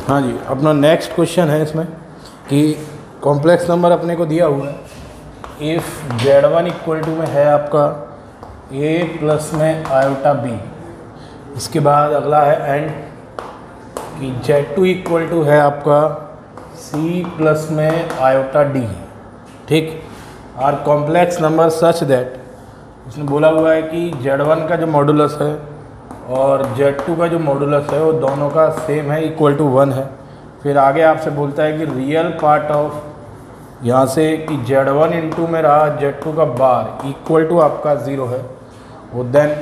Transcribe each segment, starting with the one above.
हाँ जी, अपना next question है इसमें कि कॉम्प्लेक्स नंबर अपने को दिया हुआ है इफ़ Z1 इक्वल टू में है आपका A प्लस में आयोटा B। इसके बाद अगला है एंड कि Z2 इक्वल टू है आपका C प्लस में आयोटा D। ठीक, are complex number such that उसने बोला हुआ है कि Z1 का जो मॉडुलस है और Z2 का जो मॉडुलस है वो दोनों का सेम है, इक्वल टू 1 है। फिर आगे आपसे बोलता है कि रियल पार्ट ऑफ यहाँ से कि Z1 इंटू में रहा Z2 का बार इक्वल टू आपका 0 है। वो देन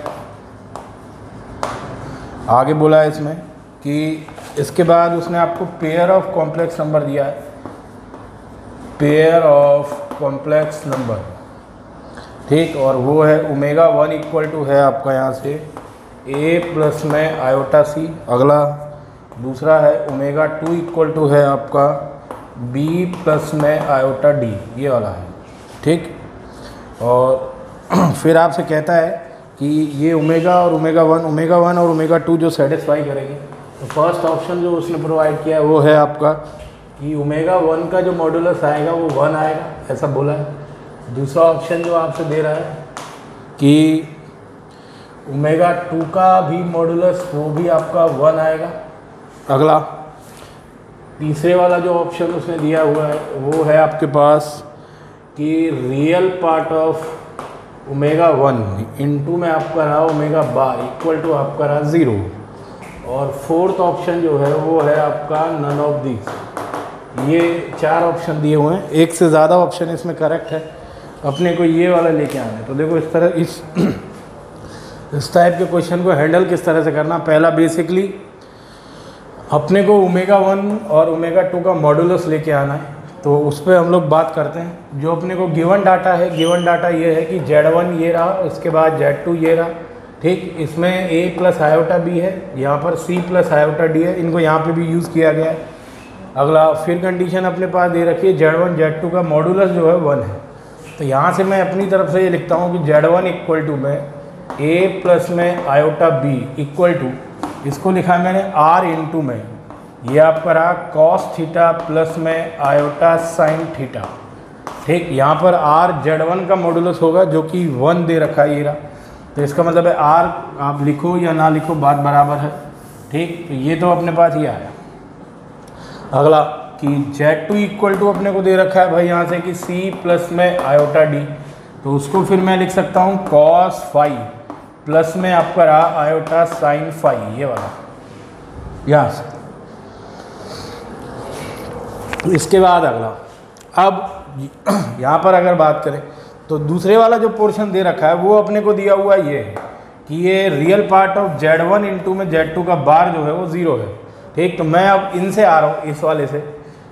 आगे बोला है इसमें कि इसके बाद उसने आपको पेयर ऑफ कॉम्प्लेक्स नंबर दिया है, पेयर ऑफ कॉम्प्लेक्स नंबर। ठीक, और वो है ओमेगा 1 इक्वल टू है आपका यहाँ से A प्लस में आयोटा C। अगला दूसरा है ओमेगा 2 इक्वल टू है आपका B प्लस में आयोटा D, ये वाला है। ठीक, और फिर आपसे कहता है कि ये ओमेगा और ओमेगा 1 और ओमेगा 2 जो सेटिस्फाई करेंगे। तो फर्स्ट ऑप्शन जो उसने प्रोवाइड किया है वो है आपका कि ओमेगा 1 का जो मॉडुलस आएगा वो 1 आएगा, ऐसा बोला है। दूसरा ऑप्शन जो आपसे दे रहा है कि ओमेगा 2 का भी मॉडुलस वो भी आपका 1 आएगा। अगला तीसरे वाला जो ऑप्शन उसने दिया हुआ है वो है आपके पास कि real part of omega 1 into में आपका रहा ओमेगा बार इक्वल टू आपका रहा 0। और फोर्थ ऑप्शन जो है वो है आपका नन ऑफ दिस। ये 4 ऑप्शन दिए हुए हैं, एक से ज़्यादा ऑप्शन इसमें करेक्ट है। अपने को ये वाला लेके आना है। तो देखो इस तरह इस टाइप के क्वेश्चन को हैंडल किस तरह से करना। पहला बेसिकली अपने को ओमेगा 1 और ओमेगा 2 का मॉडुलस लेके आना है। तो उस पर हम लोग बात करते हैं। जो अपने को गिवन डाटा है, गिवन डाटा ये है कि Z1 ये रहा, इसके बाद Z2 ये रहा। ठीक, इसमें A प्लस आयोटा B है, यहाँ पर C प्लस आयोटा D है, इनको यहाँ पे भी यूज़ किया गया है। अगला फिर कंडीशन अपने पास दे रखी है Z1 Z2 का मॉडुलस जो है 1 है। तो यहाँ से मैं अपनी तरफ से ये लिखता हूँ कि Z1 इक्वल टू में A प्लस में आयोटा B इक्वल टू, इसको लिखा है मैंने R इंटू में, ये आपका रहा कॉस थीटा प्लस में आयोटा साइन थीटा। ठीक, यहाँ पर R Z1 का मॉडुलस होगा जो कि 1 दे रखा है ये रहा। तो इसका मतलब है R आप लिखो या ना लिखो बात बराबर है। ठीक, तो ये तो अपने पास ही आया। अगला कि Z2 इक्वल टू अपने को दे रखा है भाई यहाँ से कि C प्लस में आयोटा D। तो उसको फिर मैं लिख सकता हूँ कॉस फाई प्लस में आपका रहा आयोटा साइन फाई, ये वाला यहाँ से। इसके बाद अगला, अब यहाँ पर अगर बात करें तो दूसरे वाला जो पोर्शन दे रखा है वो अपने को दिया हुआ ये है कि ये real part of Z1 into में Z2 का बार जो है वो 0 है। ठीक, तो मैं अब इनसे आ रहा हूँ, इस वाले से।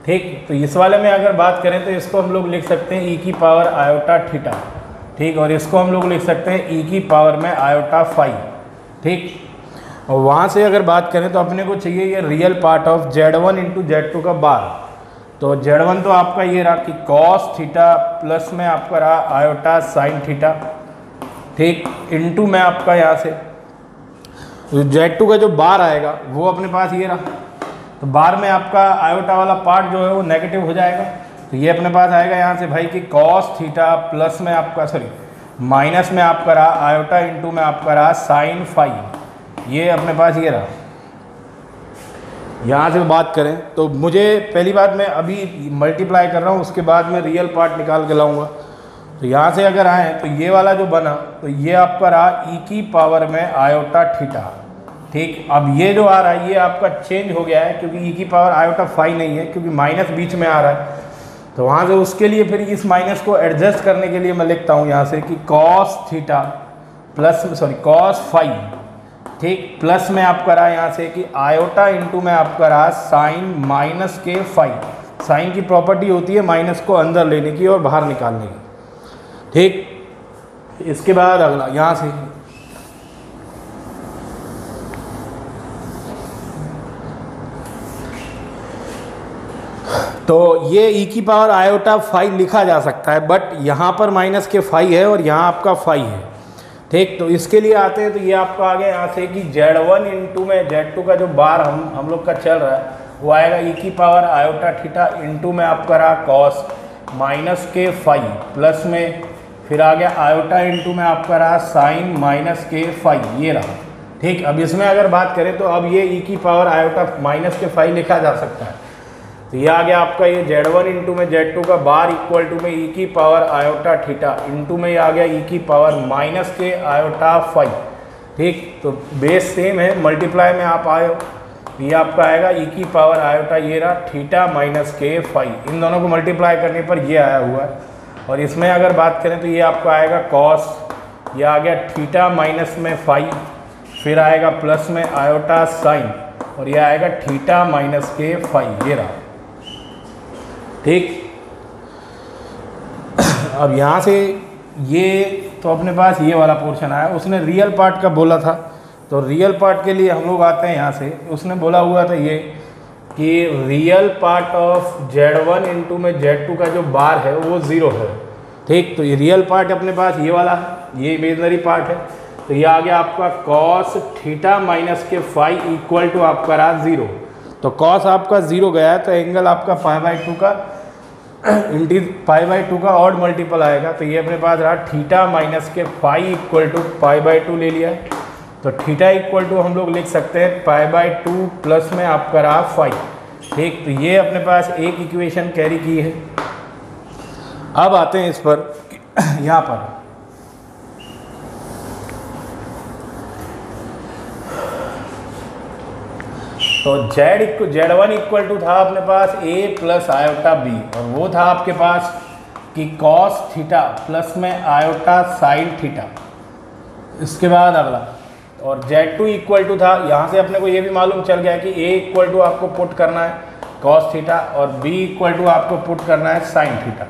ठीक, तो इस वाले में अगर बात करें तो इसको हम लोग लिख सकते हैं e की पावर आयोटा थीटा। ठीक, और इसको हम लोग लिख सकते हैं e की पावर में आयोटा फाई। ठीक, और वहाँ से अगर बात करें तो अपने को चाहिए ये real part of Z1 into Z2 का बार। तो Z1 तो आपका ये रहा कि कॉस थीटा प्लस में आपका रहा आयोटा साइन थीटा। ठीक, इंटू में आपका यहाँ से Z2 का जो बार आएगा वो अपने पास ये रहा। तो बार में आपका आयोटा वाला पार्ट जो है वो नेगेटिव हो जाएगा। तो ये अपने पास आएगा यहाँ से भाई कि कॉस थीटा प्लस में आपका माइनस में आपका रहा आयोटा इंटू में आपका रहा साइन फाई, ये अपने पास ये रहा। यहाँ से बात करें तो मुझे पहली बात मैं अभी मल्टीप्लाई कर रहा हूँ, उसके बाद मैं रियल पार्ट निकाल के लाऊंगा। तो यहाँ से अगर आए तो ये वाला जो बना तो ये आपका रहा e की पावर में आयोटा थीटा। ठीक, अब ये जो आ रहा है ये आपका चेंज हो गया है क्योंकि e की पावर आयोटा फाई नहीं है, क्योंकि माइनस बीच में आ रहा है। तो वहाँ से उसके लिए फिर इस माइनस को एडजस्ट करने के लिए मैं लिखता हूँ यहाँ से कि cos theta plus cos phi. ठीक, प्लस में आपका रहा यहाँ से कि आयोटा इंटू में आपका रहा साइन माइनस के फाई। साइन की प्रॉपर्टी होती है माइनस को अंदर लेने की और बाहर निकालने की। ठीक, इसके बाद अगला यहाँ से तो ये e की पावर आयोटा फाई लिखा जा सकता है, बट यहाँ पर माइनस के फाई है और यहाँ आपका फाई है। ठीक, तो इसके लिए आते हैं तो ये आपका आ गया यहाँ से कि Z1 इंटू में Z2 का जो बार हम लोग का चल रहा है वो आएगा ई की पावर आयोटा थीटा इंटू में आपका रहा कॉस माइनस के फाई प्लस में फिर आ गया आयोटा इंटू में आपका रहा साइन माइनस के फाई, ये रहा। ठीक, अब इसमें अगर बात करें तो अब ये ई की पावर आयोटा माइनस के फाई लिखा जा सकता है। तो ये आ गया आपका ये Z1 इंटू में Z2 का बार इक्वल टू में ई की पावर आयोटा थीटा इंटू में ये आ गया ई की पावर माइनस के आयोटा फाई। ठीक, तो बेस सेम है, मल्टीप्लाई में आप आए हो, ये आपका आएगा ई की पावर आयोटा ये रहा थीटा माइनस के फाई, इन दोनों को मल्टीप्लाई करने पर ये आया हुआ है। और इसमें अगर बात करें तो ये आपका आएगा कॉस, ये आ गया थीटा माइनस में फाई, फिर आएगा प्लस में आयोटा साइन और ये आएगा थीटा माइनस के फाई, ये रहा। ठीक, अब यहाँ से ये तो अपने पास ये वाला पोर्शन आया। उसने रियल पार्ट का बोला था, तो रियल पार्ट के लिए हम लोग आते हैं यहाँ से। उसने बोला हुआ था ये कि real part of Z1 into में Z2 का जो बार है वो 0 है। ठीक, तो ये रियल पार्ट अपने पास ये वाला है, ये इमेजनरी पार्ट है। तो ये आ गया आपका कॉस थीटा माइनस के फाई इक्वल टू आपका रहा 0। तो कॉस आपका 0 गया है तो एंगल आपका π/2 का π/2 का ऑड मल्टीपल आएगा। तो ये अपने पास रहा थीटा माइनस के फाई इक्वल टू π/2 ले लिया है। तो थीटा इक्वल टू हम लोग लिख सकते हैं π/2 प्लस में आपका रहा फाई। ठीक, तो ये अपने पास एक इक्वेशन कैरी की है। अब आते हैं इस पर, यहाँ पर तो Z1 इक्वल टू था अपने पास a प्लस आयोटा b और वो था आपके पास कि कॉस थीटा प्लस में आयोटा साइन थीटा। इसके बाद अगला और Z2 इक्वल टू था, यहाँ से अपने को ये भी मालूम चल गया कि a इक्वल टू आपको पुट करना है कॉस थीटा और b इक्वल टू आपको पुट करना है साइन थीटा।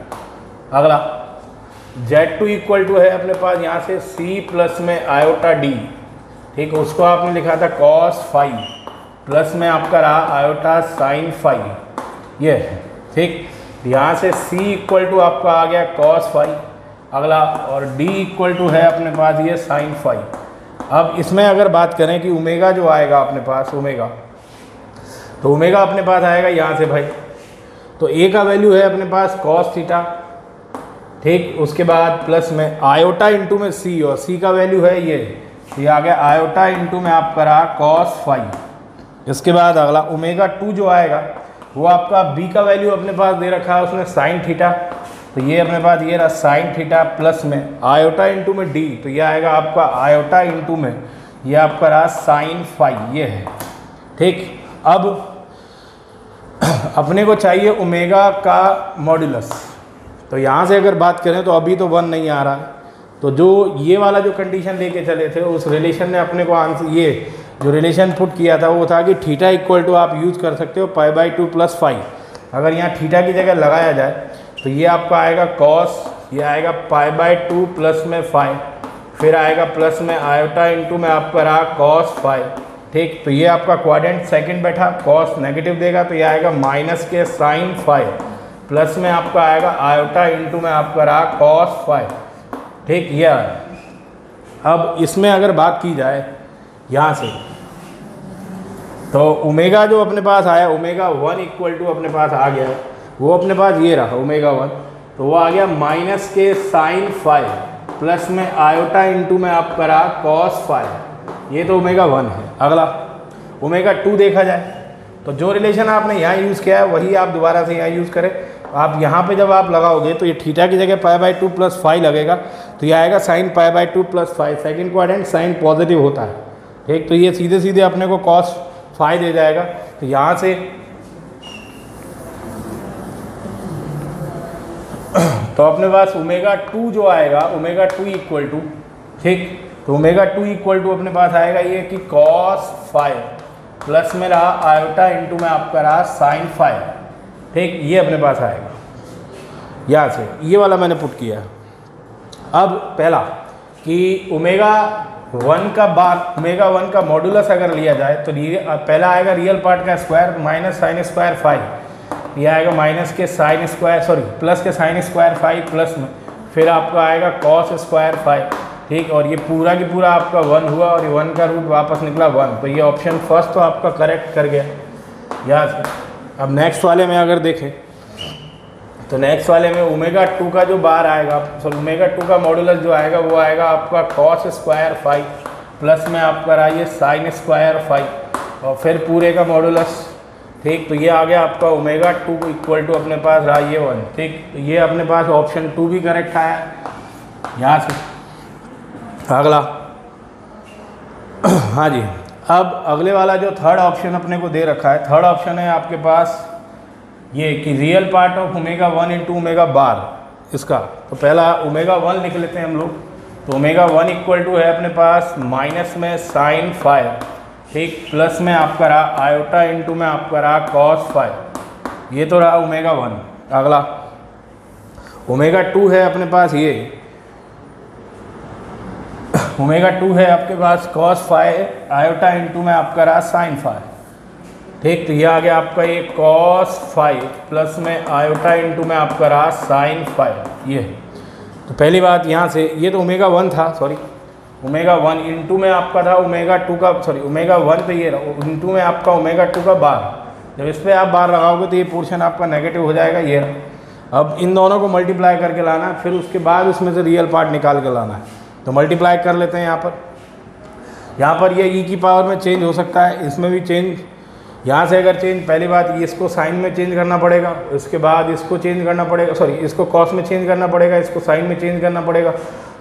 अगला Z2 इक्वल टू है अपने पास यहाँ से c प्लस में आयोटा d। ठीक, उसको आपने लिखा था कॉस फाई प्लस में आपका रहा आयोटा साइन फाई, ये है। ठीक, यहाँ से c इक्वल टू आपका आ गया कॉस फाई। अगला और d इक्वल टू है अपने पास ये साइन फाई। अब इसमें अगर बात करें कि ओमेगा जो आएगा अपने पास ओमेगा, तो ओमेगा अपने पास आएगा यहाँ से भाई, तो a का वैल्यू है अपने पास कॉस थीटा। ठीक, उसके बाद प्लस में आयोटा इंटू में c और c का वैल्यू है ये आ गया आयोटा इंटू में आपका रहा कॉस फाई। इसके बाद अगला ओमेगा 2 जो आएगा वो आपका b का वैल्यू अपने पास दे रखा है उसने साइन थीटा। तो ये अपने पास ये रहा साइन थीटा प्लस में आयोटा इंटू में d, तो ये आएगा आपका आयोटा इंटू में ये आपका रहा साइन फाई, ये है। ठीक, अब अपने को चाहिए ओमेगा का मॉड्यूलस। तो यहाँ से अगर बात करें तो अभी तो 1 नहीं आ रहा है, तो जो ये वाला जो कंडीशन लेके चले थे उस रिलेशन ने अपने को आंसर ये जो रिलेशन पुट किया था वो था कि थीटा इक्वल टू आप यूज़ कर सकते हो π/2 प्लस फाई। अगर यहाँ थीटा की जगह लगाया जाए तो ये आपका आएगा कॉस, ये आएगा π/2 प्लस में फाई, फिर आएगा प्लस में आयोटा इंटू में आपका रहा कॉस फाई। ठीक, तो ये आपका क्वाड्रेंट सेकंड बैठा, कॉस नेगेटिव देगा तो ये आएगा माइनस के साइन फाई प्लस में आपका आएगा आयोटा इंटू में आपका रहा कॉस फाई। ठीक, ये अब इसमें अगर बात की जाए यहाँ से तो ओमेगा जो अपने पास आया ओमेगा 1 इक्वल टू अपने पास आ गया है, वो अपने पास ये रहा ओमेगा 1, तो वो आ गया माइनस के साइन फाई प्लस में आयोटा इंटू में आपका रहा कॉस फाई। ये तो ओमेगा 1 है। अगला ओमेगा 2 देखा जाए तो जो रिलेशन आपने यहाँ यूज़ किया है वही आप दोबारा से यहाँ यूज़ करें। आप यहाँ पे जब आप लगाओगे तो ये थीटा की जगह π/2 प्लस फाई लगेगा, तो ये आएगा sine π/2 plus phi. Second quadrant sine positive होता है। ठीक, तो ये सीधे सीधे अपने को कॉस फाई दे जाएगा। तो यहाँ से तो अपने पास ओमेगा 2 जो आएगा ओमेगा 2 इक्वल टू, ठीक, तो ओमेगा 2 इक्वल टू अपने पास आएगा ये कि कॉस फाई प्लस में रहा आयोटा इंटू में आपका रहा साइन फाई। ठीक, ये अपने पास आएगा। यहाँ से ये वाला मैंने पुट किया। अब पहला कि ओमेगा 1 का बार ओमेगा 1 का मॉडुलस अगर लिया जाए तो पहला आएगा रियल पार्ट का square minus sine square phi, ये आएगा माइनस के साइन स्क्वायर प्लस के साइन स्क्वायर फाई प्लस में फिर आपका आएगा कॉस स्क्वायर फाई। ठीक, और ये पूरा की पूरा आपका 1 हुआ और ये 1 का रूट वापस निकला 1, तो ये ऑप्शन फर्स्ट तो आपका करेक्ट कर गया यहाँ से। अब नेक्स्ट वाले में अगर देखें तो नेक्स्ट वाले में ओमेगा 2 का जो बार आएगा, सॉरी ओमेगा 2 का मॉडुलस जो आएगा वो आएगा आपका कॉस स्क्वायर फाई प्लस में आपका रहिए साइन स्क्वायर फाई और फिर पूरे का मॉडुलस। ठीक, तो ये आ गया आपका ओमेगा 2 इक्वल टू अपने पास रहा ये 1। ठीक, तो ये अपने पास ऑप्शन 2 भी करेक्ट आया यहाँ से। अगला हाँ जी, अब अगले वाला जो थर्ड ऑप्शन अपने को दे रखा है, थर्ड ऑप्शन है आपके पास ये कि real part of omega 1 into omega बार इसका। तो पहला ओमेगा 1 लिख लेते हैं हम लोग। तो ओमेगा 1 इक्वल टू है अपने पास माइनस में साइन फाई, ठीक, प्लस में आपका रहा आयोटा इंटू में आपका रहा कॉस फाई। ये तो रहा ओमेगा 1। अगला ओमेगा 2 है अपने पास ये ओमेगा 2 है आपके पास कॉस फाई आयोटा इंटू में आपका रहा साइन फाई। ठीक, तो ये आ गया आपका ये कॉस फाई प्लस में आयोटा इंटू में आपका रहा साइन फाई। ये तो पहली बात यहाँ से, ये तो ओमेगा 1 था, सॉरी ओमेगा 1 इंटू में आपका था ओमेगा 2 का, सॉरी ओमेगा 1 पे ये रहा इंटू में आपका ओमेगा 2 का बार। जब इस पर आप बार लगाओगे तो ये पोर्शन आपका नेगेटिव हो जाएगा। ये अब इन दोनों को मल्टीप्लाई करके लाना है, फिर उसके बाद उसमें से रियल पार्ट निकाल के लाना है। तो मल्टीप्लाई कर लेते हैं यहाँ पर ये ई की पावर में चेंज हो सकता है, इसमें भी चेंज। यहाँ से अगर चेंज, पहली बात ये इसको साइन में चेंज करना पड़ेगा, इसके बाद इसको चेंज करना पड़ेगा, सॉरी इसको कॉस में चेंज करना पड़ेगा, इसको साइन में चेंज करना पड़ेगा।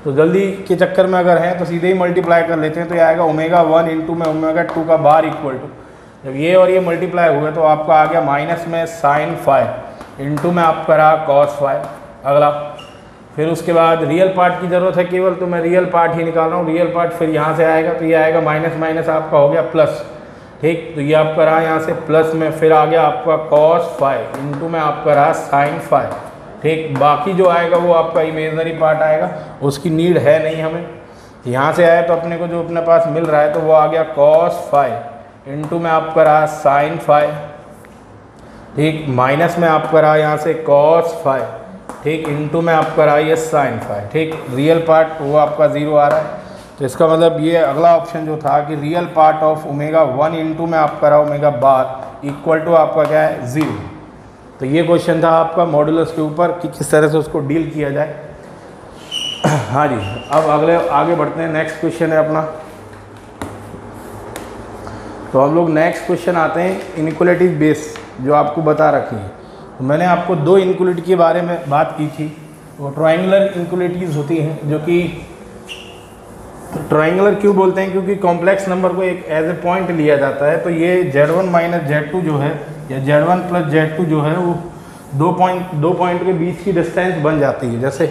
तो जल्दी के चक्कर में अगर है तो सीधे ही मल्टीप्लाई कर लेते हैं। तो ये आएगा ओमेगा 1 इंटू में ओमेगा 2 का बार इक्वल टू, जब ये और ये मल्टीप्लाई हुए तो आपका आ गया माइनस में साइन फाई इंटू में आपका रहा कॉस फाई। अगला फिर उसके बाद रियल पार्ट की ज़रूरत है केवल, तो मैं रियल पार्ट ही निकाल रहा हूँ। रियल पार्ट फिर यहाँ से आएगा तो ये आएगा माइनस माइनस आपका हो गया प्लस। ठीक, तो ये आपका रहा यहाँ से प्लस में, फिर आ गया आपका कॉस फाई इंटू में आपका रहा साइन फाई। ठीक, बाकी जो आएगा वो आपका इमेजनरी पार्ट आएगा, उसकी नीड है नहीं हमें। यहाँ से आया तो अपने को जो अपने पास मिल रहा है तो वो आ गया कॉस फाई इंटू में आपका रहा साइन फाई। ठीक, माइनस में आपका रहा यहाँ से कॉस फाई, ठीक, इंटू में आपका रहा ये साइन फाई। ठीक, रियल पार्ट वो आपका 0 आ रहा है। तो इसका मतलब ये अगला ऑप्शन जो था कि real part of omega 1 into में आपका रहा ओमेगा बार इक्वल टू आपका क्या है 0। तो ये क्वेश्चन था आपका मॉडुलस के ऊपर कि किस तरह से उसको डील किया जाए। हाँ जी, अब अगले आगे बढ़ते हैं। नेक्स्ट क्वेश्चन है अपना, तो हम लोग नेक्स्ट क्वेश्चन आते हैं इनइक्वालिटी बेस जो आपको बता रखी है। तो मैंने आपको 2 इनइक्वालिटी के बारे में बात की थी। वो ट्रायंगुलर इनइक्वालिटीज़ होती हैं, जो कि ट्रायंगुलर क्यों बोलते हैं, क्योंकि कॉम्प्लेक्स नंबर को एक एज ए पॉइंट लिया जाता है। तो ये Z1 माइनस Z2 जो है या Z1 प्लस Z2 जो है वो दो पॉइंट के बीच की डिस्टेंस बन जाती है। जैसे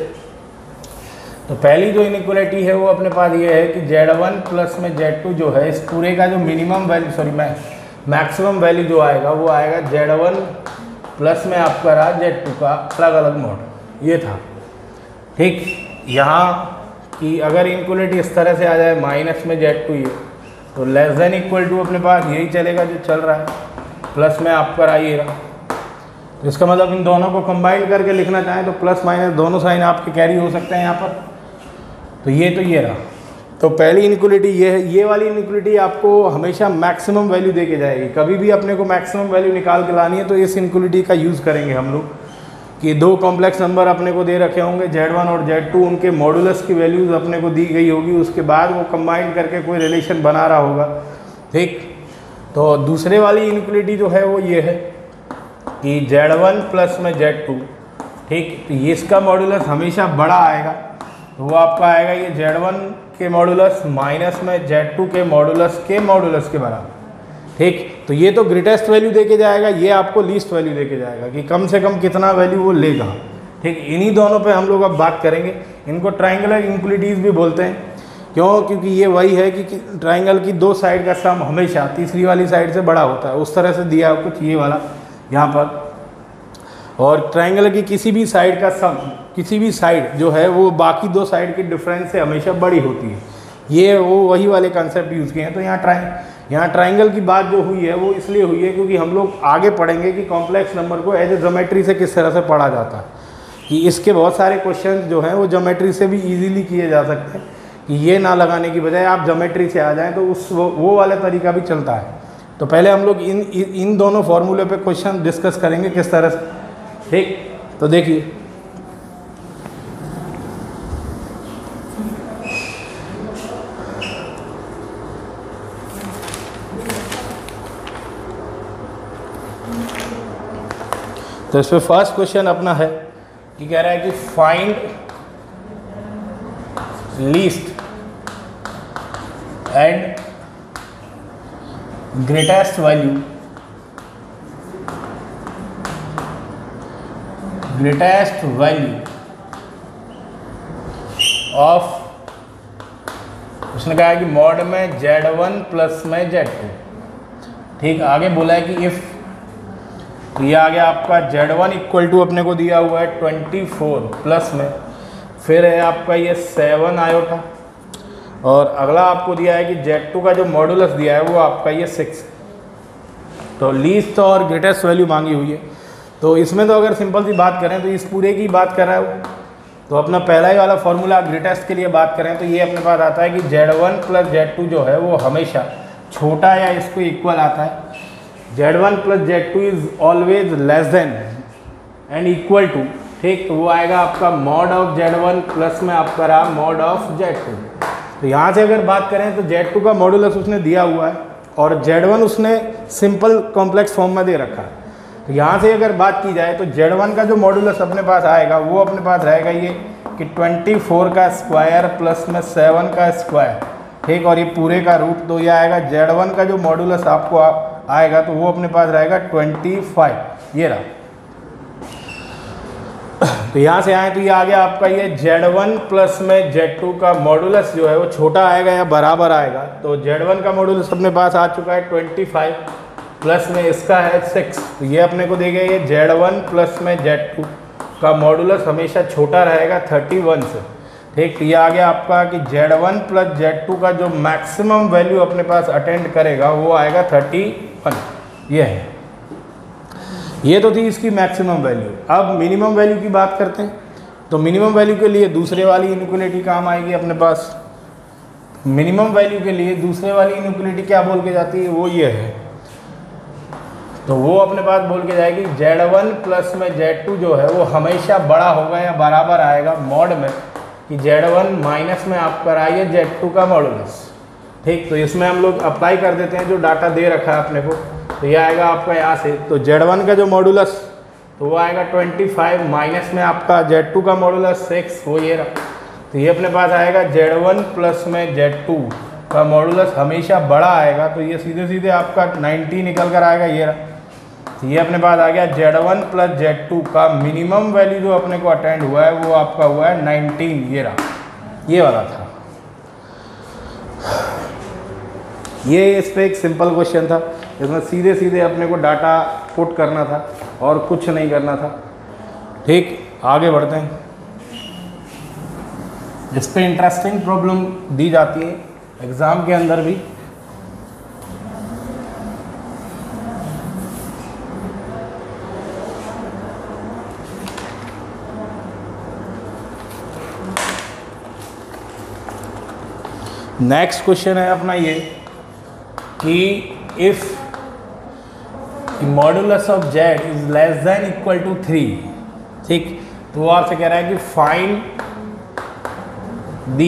तो पहली जो इनइक्वालिटी है वो अपने पास ये है कि Z1 प्लस में Z2 जो है इस पूरे का जो minimum value, sorry maximum value जो आएगा वो आएगा Z1 प्लस में आपका रहा Z2 का अलग अलग मॉड। ये था। ठीक, यहाँ कि अगर इनइक्वालिटी इस तरह से आ जाए माइनस में Z2 ये, तो लेस देन इक्वल टू अपने पास यही चलेगा जो चल रहा है, प्लस में आपका रहा ये रहा। तो इसका मतलब इन दोनों को कंबाइन करके लिखना चाहें तो प्लस माइनस दोनों साइन आपके कैरी हो सकते हैं यहाँ पर। तो ये रहा। तो पहली इनइक्वालिटी ये है। ये वाली इनइक्वालिटी आपको हमेशा मैक्सिमम वैल्यू दे के जाएगी। कभी भी अपने को मैक्सिमम वैल्यू निकाल के लानी है तो इस इनइक्वालिटी का यूज़ करेंगे हम लोग कि 2 कॉम्प्लेक्स नंबर अपने को दे रखे होंगे Z1 और Z2, उनके मॉडुलस की वैल्यूज़ अपने को दी गई होगी, उसके बाद वो कंबाइन करके कोई रिलेशन बना रहा होगा। ठीक, तो दूसरे वाली इनइक्वालिटी जो है वो ये है कि Z1 प्लस में Z2, ठीक, तो ये इसका मॉडुलस हमेशा बड़ा आएगा। तो वो आपका आएगा ये Z1 के मॉडुलस माइनस में Z2 के मॉडुलस के बराबर। ठीक, तो ये तो ग्रेटेस्ट वैल्यू देके जाएगा, ये आपको लीस्ट वैल्यू देके जाएगा कि कम से कम कितना वैल्यू वो लेगा। ठीक, इन्हीं दोनों पे हम लोग अब बात करेंगे। इनको ट्रायंगुलर इनइक्वालिटीज़ भी बोलते हैं। क्यों? क्योंकि ये वही है कि ट्रायंगल की 2 साइड का सम हमेशा तीसरी वाली साइड से बड़ा होता है। उस तरह से दिया है कुछ ये वाला यहाँ पर। और ट्रायंगल की किसी भी साइड का सम, किसी भी साइड जो है वो बाकी 2 साइड के डिफरेंस से हमेशा बड़ी होती है। ये वो वही वाले कंसेप्ट यूज़ किए हैं। तो यहाँ ट्रायंगल की बात जो हुई है वो इसलिए हुई है क्योंकि हम लोग आगे पढ़ेंगे कि कॉम्प्लेक्स नंबर को एज ए ज्योमेट्री से किस तरह से पढ़ा जाता है, कि इसके बहुत सारे क्वेश्चन जो हैं वो ज्योमेट्री से भी इजीली किए जा सकते हैं, कि ये ना लगाने की बजाय आप ज्योमेट्री से आ जाएं तो वो वाला तरीका भी चलता है। तो पहले हम लोग इन दोनों फॉर्मूले पे क्वेश्चन डिस्कस करेंगे किस तरह से, ठीक। तो देखिए, तो इस पे फर्स्ट क्वेश्चन अपना है कि कह रहा है कि find least and greatest value of, उसने कहा है कि मॉड में Z1 प्लस में Z2, ठीक। आगे बोला है कि इफ़, तो ये आ गया आपका Z1 इक्वल टू अपने को दिया हुआ है 24 प्लस में, फिर है आपका ये 7 आयोटा, और अगला आपको दिया है कि Z2 का जो मॉडुलस दिया है वो आपका ये 6। तो लीस्ट और ग्रेटेस्ट वैल्यू मांगी हुई है। तो इसमें तो अगर सिंपल सी बात करें तो इस पूरे की बात कर रहा है वो, तो अपना पहला ही वाला फॉर्मूला ग्रेटेस्ट के लिए बात करें तो ये अपने पास आता है कि Z1 प्लस Z2 जो है वो हमेशा छोटा या इसको इक्वल आता है। Z1 plus Z2 is always less than and equal to, ठीक। तो वो आएगा आपका मॉड ऑफ Z1 प्लस में आपका रहा मॉड ऑफ Z2। तो यहाँ से अगर बात करें तो Z2 का मॉडुलस उसने दिया हुआ है और Z1 उसने सिंपल कॉम्प्लेक्स फॉर्म में दे रखा है। तो यहाँ से अगर बात की जाए तो Z1 का जो मॉडुलस अपने पास आएगा वो अपने पास रहेगा ये कि 24 का स्क्वायर प्लस में 7 का स्क्वायर, ठीक। और ये पूरे का रूट, तो ये आएगा Z1 का जो मॉडुलस आपको आएगा तो वो अपने पास रहेगा 25, ये रहा। तो यहाँ से आए तो ये आ गया आपका ये Z1 प्लस में Z2 का मॉडुलस जो है वो छोटा आएगा या बराबर आएगा। तो Z1 का मॉडुलस अपने पास आ चुका है 25 प्लस में इसका है 6, तो ये अपने को देगा ये Z1 प्लस में Z2 का मॉडुलस हमेशा छोटा रहेगा 31 से, ठीक। तो ये आ गया आपका कि Z1 प्लस Z2 का जो मैक्सिमम वैल्यू अपने पास अटेंड करेगा वो आएगा 31, ये है। ये तो थी इसकी मैक्सिमम वैल्यू। अब मिनिमम वैल्यू की बात करते हैं। तो मिनिमम वैल्यू के लिए दूसरे वाली इनइक्वालिटी काम आएगी अपने पास। मिनिमम वैल्यू के लिए दूसरे वाली इनइक्वालिटी क्या बोल के जाती है, वो ये है। तो वो अपने पास बोल के जाएगी Z1 प्लस में Z2 जो है वो हमेशा बड़ा होगा या बराबर आएगा मॉड में कि Z1 माइनस में आपका आइए Z2 का मॉडुलस, ठीक। तो इसमें हम लोग अप्लाई कर देते हैं जो डाटा दे रखा है अपने को। तो ये आएगा आपका यहाँ से, तो Z1 का जो मॉडुलस तो वो आएगा 25 माइनस में आपका Z2 का मॉडुलस 6, वो ये रहा। तो ये अपने पास आएगा Z1 प्लस में Z2 का मॉडुलस हमेशा बड़ा आएगा, तो ये सीधे सीधे आपका 90 निकल कर आएगा, ये रहा। तो ये अपने पास आ गया Z1 प्लस Z2 का मिनिमम वैल्यू जो अपने को अटेंड हुआ है वो आपका हुआ है 19, ये रहा, ये वाला था। ये इस पे एक सिंपल क्वेश्चन था, इसमें सीधे सीधे अपने को डाटा पुट करना था और कुछ नहीं करना था, ठीक। आगे बढ़ते हैं। इस पे इंटरेस्टिंग प्रॉब्लम दी जाती है एग्ज़ाम के अंदर भी। नेक्स्ट क्वेश्चन है अपना ये कि if modulus of Z is less than equal to 3, ठीक। तो वो आपसे कह रहा है कि find the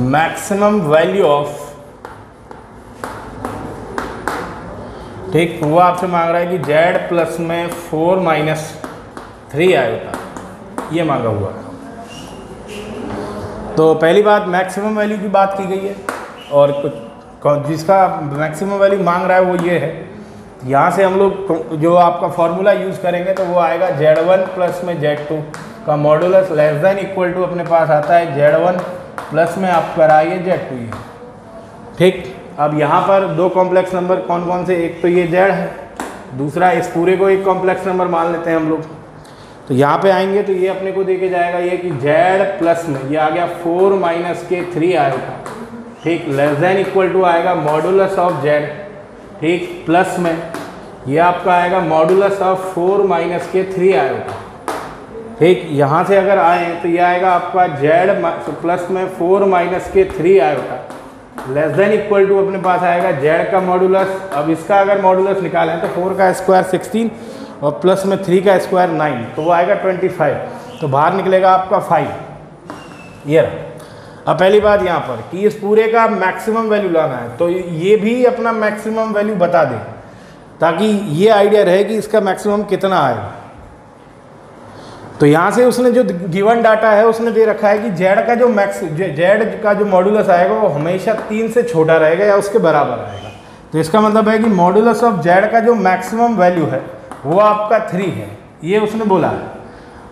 maximum value of, ठीक। वो आपसे मांग रहा है कि Z प्लस में 4 माइनस 3 आएगा, ये मांगा हुआ है। तो पहली बात मैक्सिमम वैल्यू की बात की गई है और कुछ जिसका मैक्सिमम वैल्यू मांग रहा है वो ये है। यहाँ से हम लोग जो आपका फॉर्मूला यूज़ करेंगे तो वो आएगा Z1 प्लस में Z2 का modulus less than equal to अपने पास आता है Z1 प्लस में आप कराइए Z2, ये ठीक। अब यहाँ पर दो कॉम्प्लेक्स नंबर कौन कौन से, एक तो ये Z है, दूसरा इस पूरे को एक कॉम्प्लेक्स नंबर मान लेते हैं हम लोग। तो यहाँ पे आएंगे तो ये अपने को देके जाएगा ये कि Z प्लस में ये आ गया 4 माइनस के 3 आएगा, ठीक। लेस देन इक्वल टू आएगा मॉडुलस ऑफ Z, ठीक, प्लस में ये आपका आएगा मॉडुलस ऑफ 4 माइनस के 3 आएगा, ठीक, यहाँ से अगर आए तो ये आएगा आपका z प्लस में 4 माइनस के 3 iota less than equal to अपने पास आएगा z का मॉडुलस। अब इसका अगर मॉडुलस निकालें तो 4 का स्क्वायर 16 और प्लस में 3 का स्क्वायर 9, तो वो आएगा 25, तो बाहर निकलेगा आपका 5। ये अब पहली बात यहाँ पर कि इस पूरे का मैक्सिमम वैल्यू लाना है, तो ये भी अपना मैक्सिमम वैल्यू बता दे ताकि ये आइडिया रहे कि इसका मैक्सिमम कितना आएगा। तो यहाँ से उसने जो गिवन डाटा है उसने दे रखा है कि जेड का जो जेड का जो मॉडुलस आएगा वो हमेशा 3 से छोटा रहेगा या उसके बराबर आएगा। तो इसका मतलब है कि मॉडुलस ऑफ जेड का जो मैक्सिमम वैल्यू है वो आपका 3 है, ये उसने बोला है।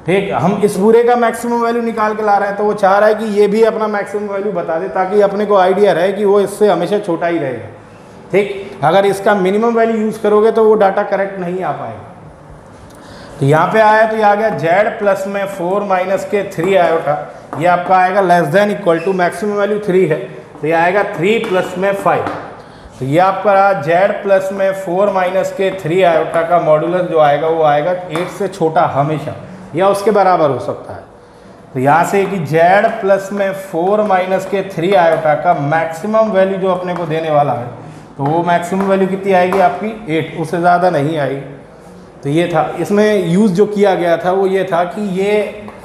ठीक, हम इस पूरे का मैक्सिमम वैल्यू निकाल के ला रहे हैं, तो वो चाह रहा है कि ये भी अपना मैक्सिमम वैल्यू बता दे ताकि अपने को आइडिया रहे कि वो इससे हमेशा छोटा ही रहेगा। ठीक, अगर इसका मिनिमम वैल्यू यूज़ करोगे तो वो डाटा करेक्ट नहीं आ पाएगा। तो यहाँ पे आया तो ये आ गया जेड प्लस में 4 माइनस के 3 आयोटा, ये आपका आएगा less than equal to maximum value 3 है, तो ये आएगा 3 प्लस में 5। तो ये आपका रहा जेड प्लस में 4 माइनस के 3 आयोटा का मॉडुलस जो आएगा वो आएगा 8 से छोटा हमेशा या उसके बराबर हो सकता है। तो यहाँ से कि जेड प्लस में 4 माइनस के 3 आयोटा का मैक्सिमम वैल्यू जो अपने को देने वाला है, तो वो मैक्सिमम वैल्यू कितनी आएगी आपकी 8, उससे ज़्यादा नहीं आएगी। तो ये था, इसमें यूज़ जो किया गया था वो ये था कि ये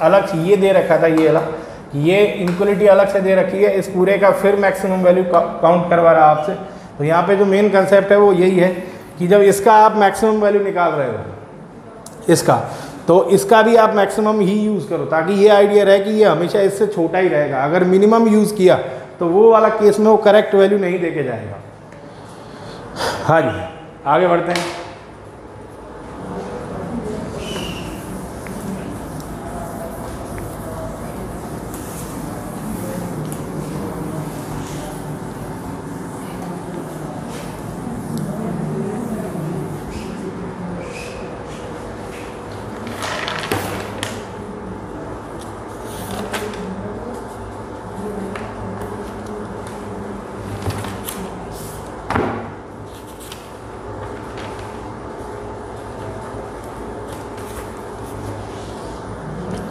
अलग से ये दे रखा था, ये अलग, ये इनक्वलिटी अलग से दे रखी है, इस पूरे का फिर मैक्सिमम वैल्यू काउंट करवा रहा आपसे। तो यहाँ पे जो मेन कंसेप्ट है वो यही है कि जब इसका आप मैक्सिमम वैल्यू निकाल रहे हो इसका, तो इसका भी आप मैक्सिमम ही यूज़ करो ताकि ये आइडिया रहे कि ये हमेशा इससे छोटा ही रहेगा। अगर मिनिमम यूज़ किया तो वो वाला केस में वो करेक्ट वैल्यू नहीं दे के जाएगा। हाँ जी, आगे बढ़ते हैं।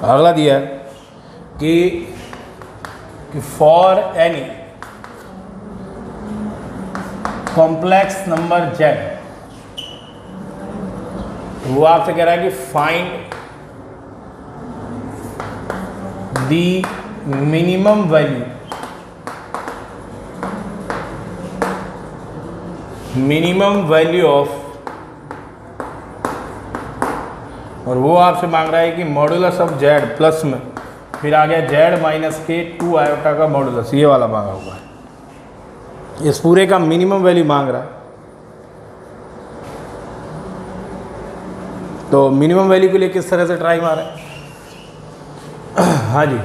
अगला दिया है कि for any complex number Z, वो आपसे कह रहा है कि find the minimum value of, और वो आपसे मांग रहा है कि मॉडुलस ऑफ जेड प्लस में फिर आ गया जेड माइनस के 2 आयोटा का मॉडुलस, ये वाला मांगा हुआ है। इस पूरे का मिनिमम वैल्यू मांग रहा है। तो मिनिमम वैल्यू के लिए किस तरह से ट्राई मारें? हाँ जी,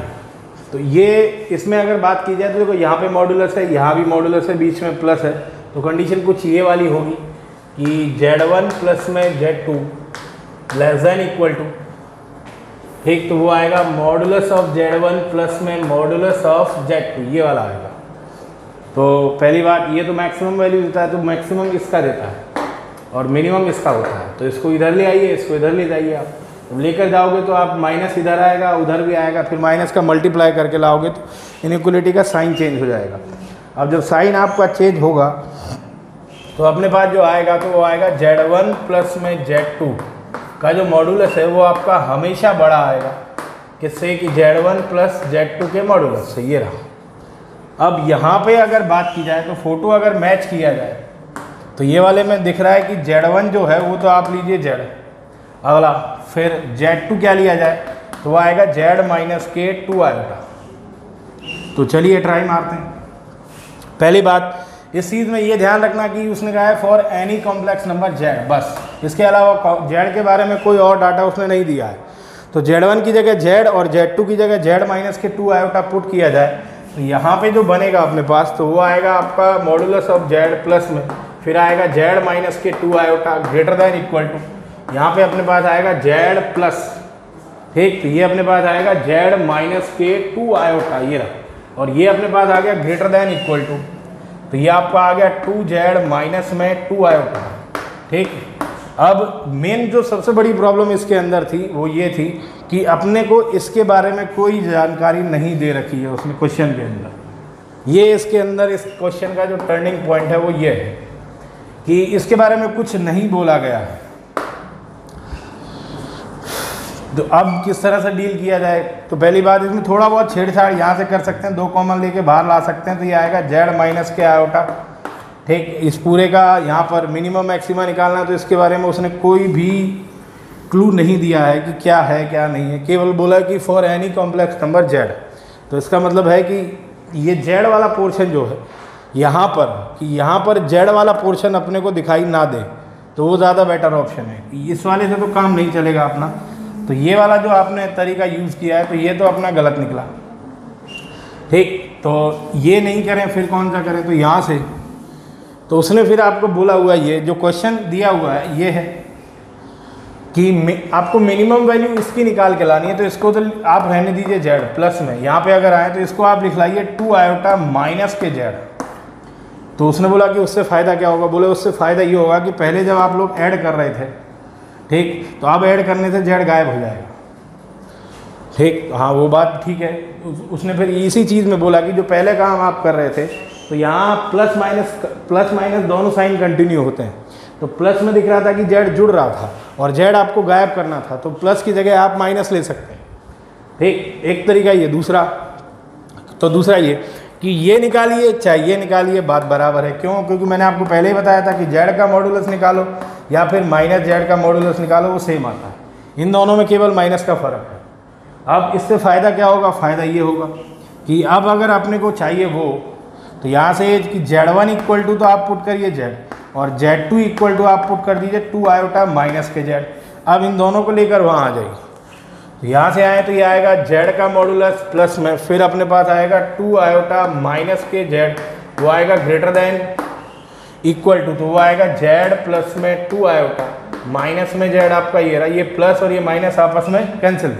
तो ये इसमें अगर बात की जाए तो देखो यहाँ पे मॉडुलस है, यहाँ भी मॉडुलस है, बीच में प्लस है, तो कंडीशन कुछ ये वाली होगी कि Z1 प्लस में Z2 less than equal to, ठीक, तो वो आएगा मॉडुलस ऑफ Z1 प्लस में मॉडुलस ऑफ Z2, ये वाला आएगा। तो पहली बात ये तो मैक्सिमम वैल्यू देता है, तो मैक्सिमम इसका देता है और मिनिमम इसका होता है। तो इसको इधर ले आइए, इसको इधर ले जाइए। आप तो लेकर जाओगे तो आप माइनस इधर आएगा, उधर भी आएगा, फिर माइनस का मल्टीप्लाई करके लाओगे तो इनइक्वलिटी का साइन चेंज हो जाएगा। अब जब साइन आपका चेंज होगा तो अपने पास जो आएगा तो वो आएगा Z1 प्लस में Z2 का जो मॉडुलस है वो आपका हमेशा बड़ा आएगा, किससे कि Z1 प्लस Z2 के मॉडुलस से। ये रहा। अब यहाँ पे अगर बात की जाए तो फोटो अगर मैच किया जाए तो ये वाले में दिख रहा है कि Z1 जो है वो तो आप लीजिए Z, अगला फिर Z2 क्या लिया जाए तो वो आएगा Z माइनस के 2 आयोटा। तो चलिए ट्राई मारते हैं। पहली बात इस चीज़ में ये ध्यान रखना कि उसने कहा है for any complex number Z, बस, इसके अलावा Z के बारे में कोई और डाटा उसने नहीं दिया है। तो Z1 की जगह Z और Z2 की जगह Z माइनस के 2 आयोटा पुट किया जाए तो यहाँ पे जो बनेगा अपने पास तो वो आएगा आपका मॉडुलस ऑफ Z प्लस में फिर आएगा Z माइनस के 2 iota greater than equal to, यहाँ पे अपने पास आएगा Z प्लस, ठीक, तो ये अपने पास आएगा Z माइनस के 2 आयोटा, ये रहा, और ये अपने पास आ गया ग्रेटर दैन इक्वल टू, तो ये आपका आ गया 2Z माइनस में 2 आयोटा, ठीक। अब मेन जो सबसे बड़ी प्रॉब्लम इसके अंदर थी वो ये थी कि अपने को इसके बारे में कोई जानकारी नहीं दे रखी है उसने क्वेश्चन के अंदर। ये इसके अंदर इस क्वेश्चन का जो टर्निंग पॉइंट है वो ये है कि इसके बारे में कुछ नहीं बोला गया है। तो अब किस तरह से डील किया जाए, तो पहली बात इसमें थोड़ा बहुत छेड़छाड़ यहाँ से कर सकते हैं, 2 कॉमन लेके बाहर ला सकते हैं। तो ये आएगा जेड माइनस के आयोटा, ठीक। इस पूरे का यहाँ पर मिनिमम मैक्सिमा निकालना है, तो इसके बारे में उसने कोई भी क्लू नहीं दिया है कि क्या है क्या नहीं है, केवल बोला कि for any complex number Z. तो इसका मतलब है कि ये जेड वाला पोर्शन जो है यहाँ पर, कि यहाँ पर जेड वाला पोर्शन अपने को दिखाई ना दे तो वो ज़्यादा बेटर ऑप्शन है। इस वाले से तो काम नहीं चलेगा अपना, तो ये वाला जो आपने तरीका यूज़ किया है तो ये तो अपना गलत निकला, ठीक। तो ये नहीं करें, फिर कौन सा करें, तो यहाँ से तो उसने फिर आपको बोला हुआ ये जो क्वेश्चन दिया हुआ है ये है कि आपको मिनिमम वैल्यू इसकी निकाल के लानी है। तो इसको तो आप रहने दीजिए जेड प्लस में, यहाँ पे अगर आए तो इसको आप लिख लाइए 2 आयोटा माइनस के जेड। तो उसने बोला कि उससे फ़ायदा क्या होगा, बोले उससे फ़ायदा ये होगा कि पहले जब आप लोग ऐड कर रहे थे, ठीक, तो अब ऐड करने से जेड गायब हो जाएगा, ठीक। हाँ वो बात ठीक है। उसने फिर इसी चीज़ में बोला कि जो पहले काम आप कर रहे थे तो यहाँ प्लस माइनस दोनों साइन कंटिन्यू होते हैं। तो प्लस में दिख रहा था कि जेड जुड़ रहा था और जेड आपको गायब करना था, तो प्लस की जगह आप माइनस ले सकते हैं, ठीक। एक तरीका ये। दूसरा ये कि ये निकालिए चाहे ये निकालिए, बात बराबर है। क्यों? क्योंकि मैंने आपको पहले ही बताया था कि जेड का मॉडुलस निकालो या फिर माइनस जेड का मॉडुलस निकालो, वो सेम आता है। इन दोनों में केवल माइनस का फ़र्क है। अब इससे फ़ायदा क्या होगा, फ़ायदा ये होगा कि अब अगर अपने को चाहिए वो, तो यहाँ से कि Z1 इक्वल टू तो आप पुट करिए Z, और Z2 इक्वल टू आप पुट कर दीजिए 2 आयोटा माइनस के Z। अब इन दोनों को लेकर वहाँ आ जाइए, तो यहाँ से आए तो ये आएगा Z का मॉडुलस प्लस में, फिर अपने पास आएगा 2 आयोटा माइनस के Z, वो आएगा ग्रेटर देन इक्वल टू, तो वो आएगा Z प्लस में 2 आयोटा माइनस में Z आपका ये रहा, ये प्लस और ये माइनस आपस में कैंसिल।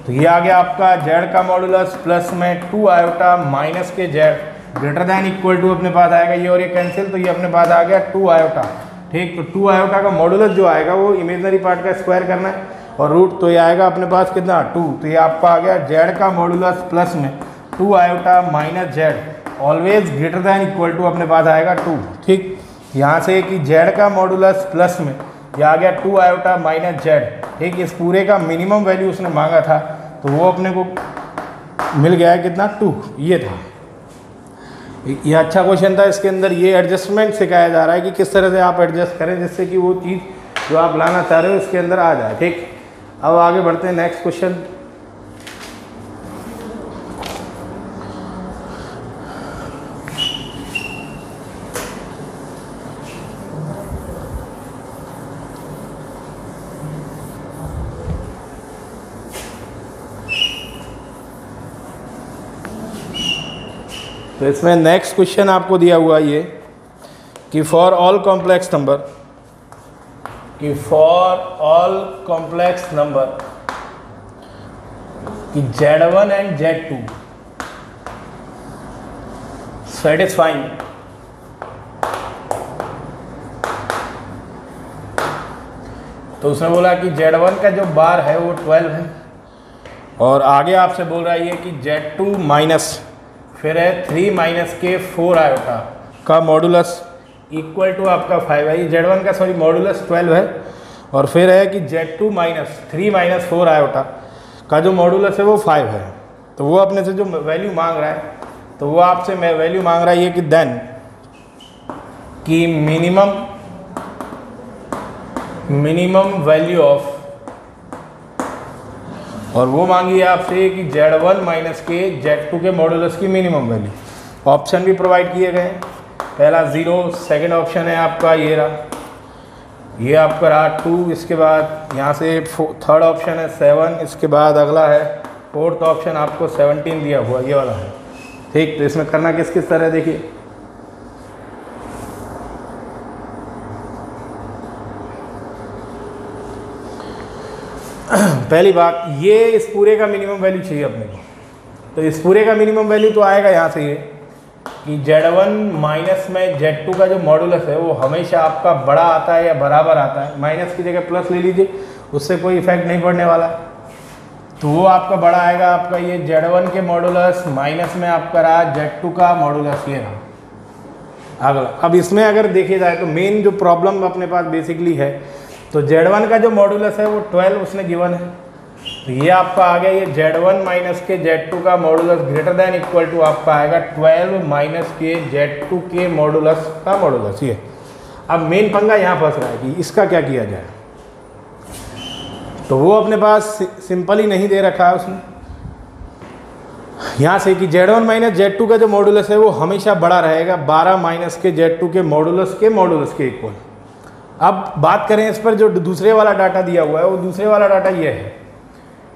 तो ये आ गया आपका Z का मॉडुलस प्लस में 2 आयोटा माइनस के Z greater than equal to अपने पास आएगा ये और ये कैंसिल, तो ये अपने पास आ गया 2 आयोटा, ठीक। तो 2 आयोटा का मॉडुलस जो आएगा वो इमेजनरी पार्ट का स्क्वायर करना है, और रूट तो ये आएगा अपने पास कितना 2, तो ये आपका आ गया Z का मॉडुलस प्लस में 2 iota minus Z always greater than equal to अपने पास आएगा 2, ठीक। यहाँ से कि Z का मॉडुलस प्लस में ये आ गया 2 आयोटा माइनस Z, ठीक। इस पूरे का मिनिमम वैल्यू उसने मांगा था तो वो अपने को मिल गया है कितना 2, ये था। ये अच्छा क्वेश्चन था। इसके अंदर ये एडजस्टमेंट सिखाया जा रहा है कि किस तरह से आप एडजस्ट करें जिससे कि वो चीज़ जो आप लाना चाह रहे हो इसके अंदर आ जाए, ठीक। अब आगे बढ़ते हैं नेक्स्ट क्वेश्चन। तो इसमें नेक्स्ट क्वेश्चन आपको दिया हुआ ये कि फॉर ऑल कॉम्प्लेक्स नंबर, कि फॉर ऑल कॉम्प्लेक्स नंबर कि Z1 एंड Z2 सेटिस्फाइंग तो उसने बोला कि Z1 का जो बार है वो 12 है, और आगे आपसे बोल रहा है ये कि Z2 माइनस फिर है 3 माइनस के 4 आयोटा का मॉडुलस इक्वल टू आपका 5 है। Z1 का सॉरी मॉडुलस 12 है, और फिर है कि Z2 माइनस 3 माइनस 4 आयोटा का जो मॉडुलस है वो 5 है। तो वो अपने से जो वैल्यू मांग रहा है तो वो आपसे मैं वैल्यू मांग रहा है ये कि देन कि मिनिमम वैल्यू ऑफ, और वो मांगी है आपसे कि Z1 माइनस के Z2 के मॉडुलस की मिनिमम वैल्यू। ऑप्शन भी प्रोवाइड किए गए हैं, पहला 0, सेकंड ऑप्शन है आपका ये रहा, ये आपका रहा 2, इसके बाद यहाँ से थर्ड ऑप्शन है 7, इसके बाद अगला है फोर्थ ऑप्शन आपको 17 दिया हुआ ये वाला है, ठीक। तो इसमें करना किस किस तरह देखिए, पहली बात ये इस पूरे का मिनिमम वैल्यू चाहिए अपने को। तो इस पूरे का मिनिमम वैल्यू तो आएगा यहाँ से ये कि Z1 माइनस में Z2 का जो मॉडुलस है वो हमेशा आपका बड़ा आता है या बराबर आता है, माइनस की जगह प्लस ले लीजिए, उससे कोई इफेक्ट नहीं पड़ने वाला है। तो वो आपका बड़ा आएगा, आपका ये Z1 के मॉडुलस माइनस में आपका रहा Z2 का मॉडुलस, ये रहा अगला। अब इसमें अगर देखे जाए तो मेन जो प्रॉब्लम अपने पास बेसिकली है, तो Z1 का जो मॉडुलस है वो 12 उसने गिवन है, तो ये आपका आ गया ये Z1 माइनस के Z2 का modulus greater than equal to आपका आएगा 12 माइनस के Z2 के मॉडुलस का मॉडुलस ये। अब मेन पंगा यहाँ फंस रहा है कि इसका क्या किया जाए, तो वो अपने पास सिंपल ही नहीं दे रखा है उसने यहाँ से कि Z1 माइनस Z2 का जो मॉडुलस है वो हमेशा बड़ा रहेगा 12 माइनस के Z2 के मॉडुलस के इक्वल। अब बात करें इस पर जो दूसरे वाला डाटा दिया हुआ है, वो दूसरे वाला डाटा ये है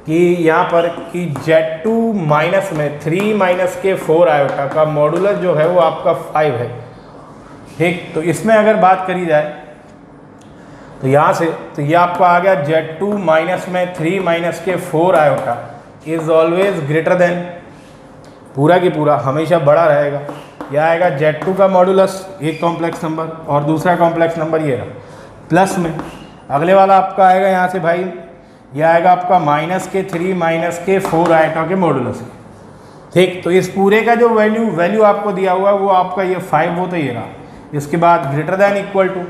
कि यहाँ पर कि Z2 माइनस में 3 माइनस के 4 आयोटा का मॉडुलस जो है वो आपका 5 है, ठीक। तो इसमें अगर बात करी जाए तो यहाँ से तो ये आपका आ गया Z2 माइनस में 3 माइनस के 4 iota is always greater than, पूरा की पूरा हमेशा बड़ा रहेगा। यह आएगा Z2 का मॉडुलस एक कॉम्प्लेक्स नंबर और दूसरा कॉम्प्लेक्स नंबर ये रहा, प्लस में अगले वाला आपका आएगा यहाँ से भाई, यह आएगा आपका माइनस के 3 माइनस के 4 आयोटा के मॉडुलस, ठीक। तो इस पूरे का जो वैल्यू आपको दिया हुआ है वो आपका ये 5 हो, तो ये रहा। इसके बाद ग्रेटर देन इक्वल टू,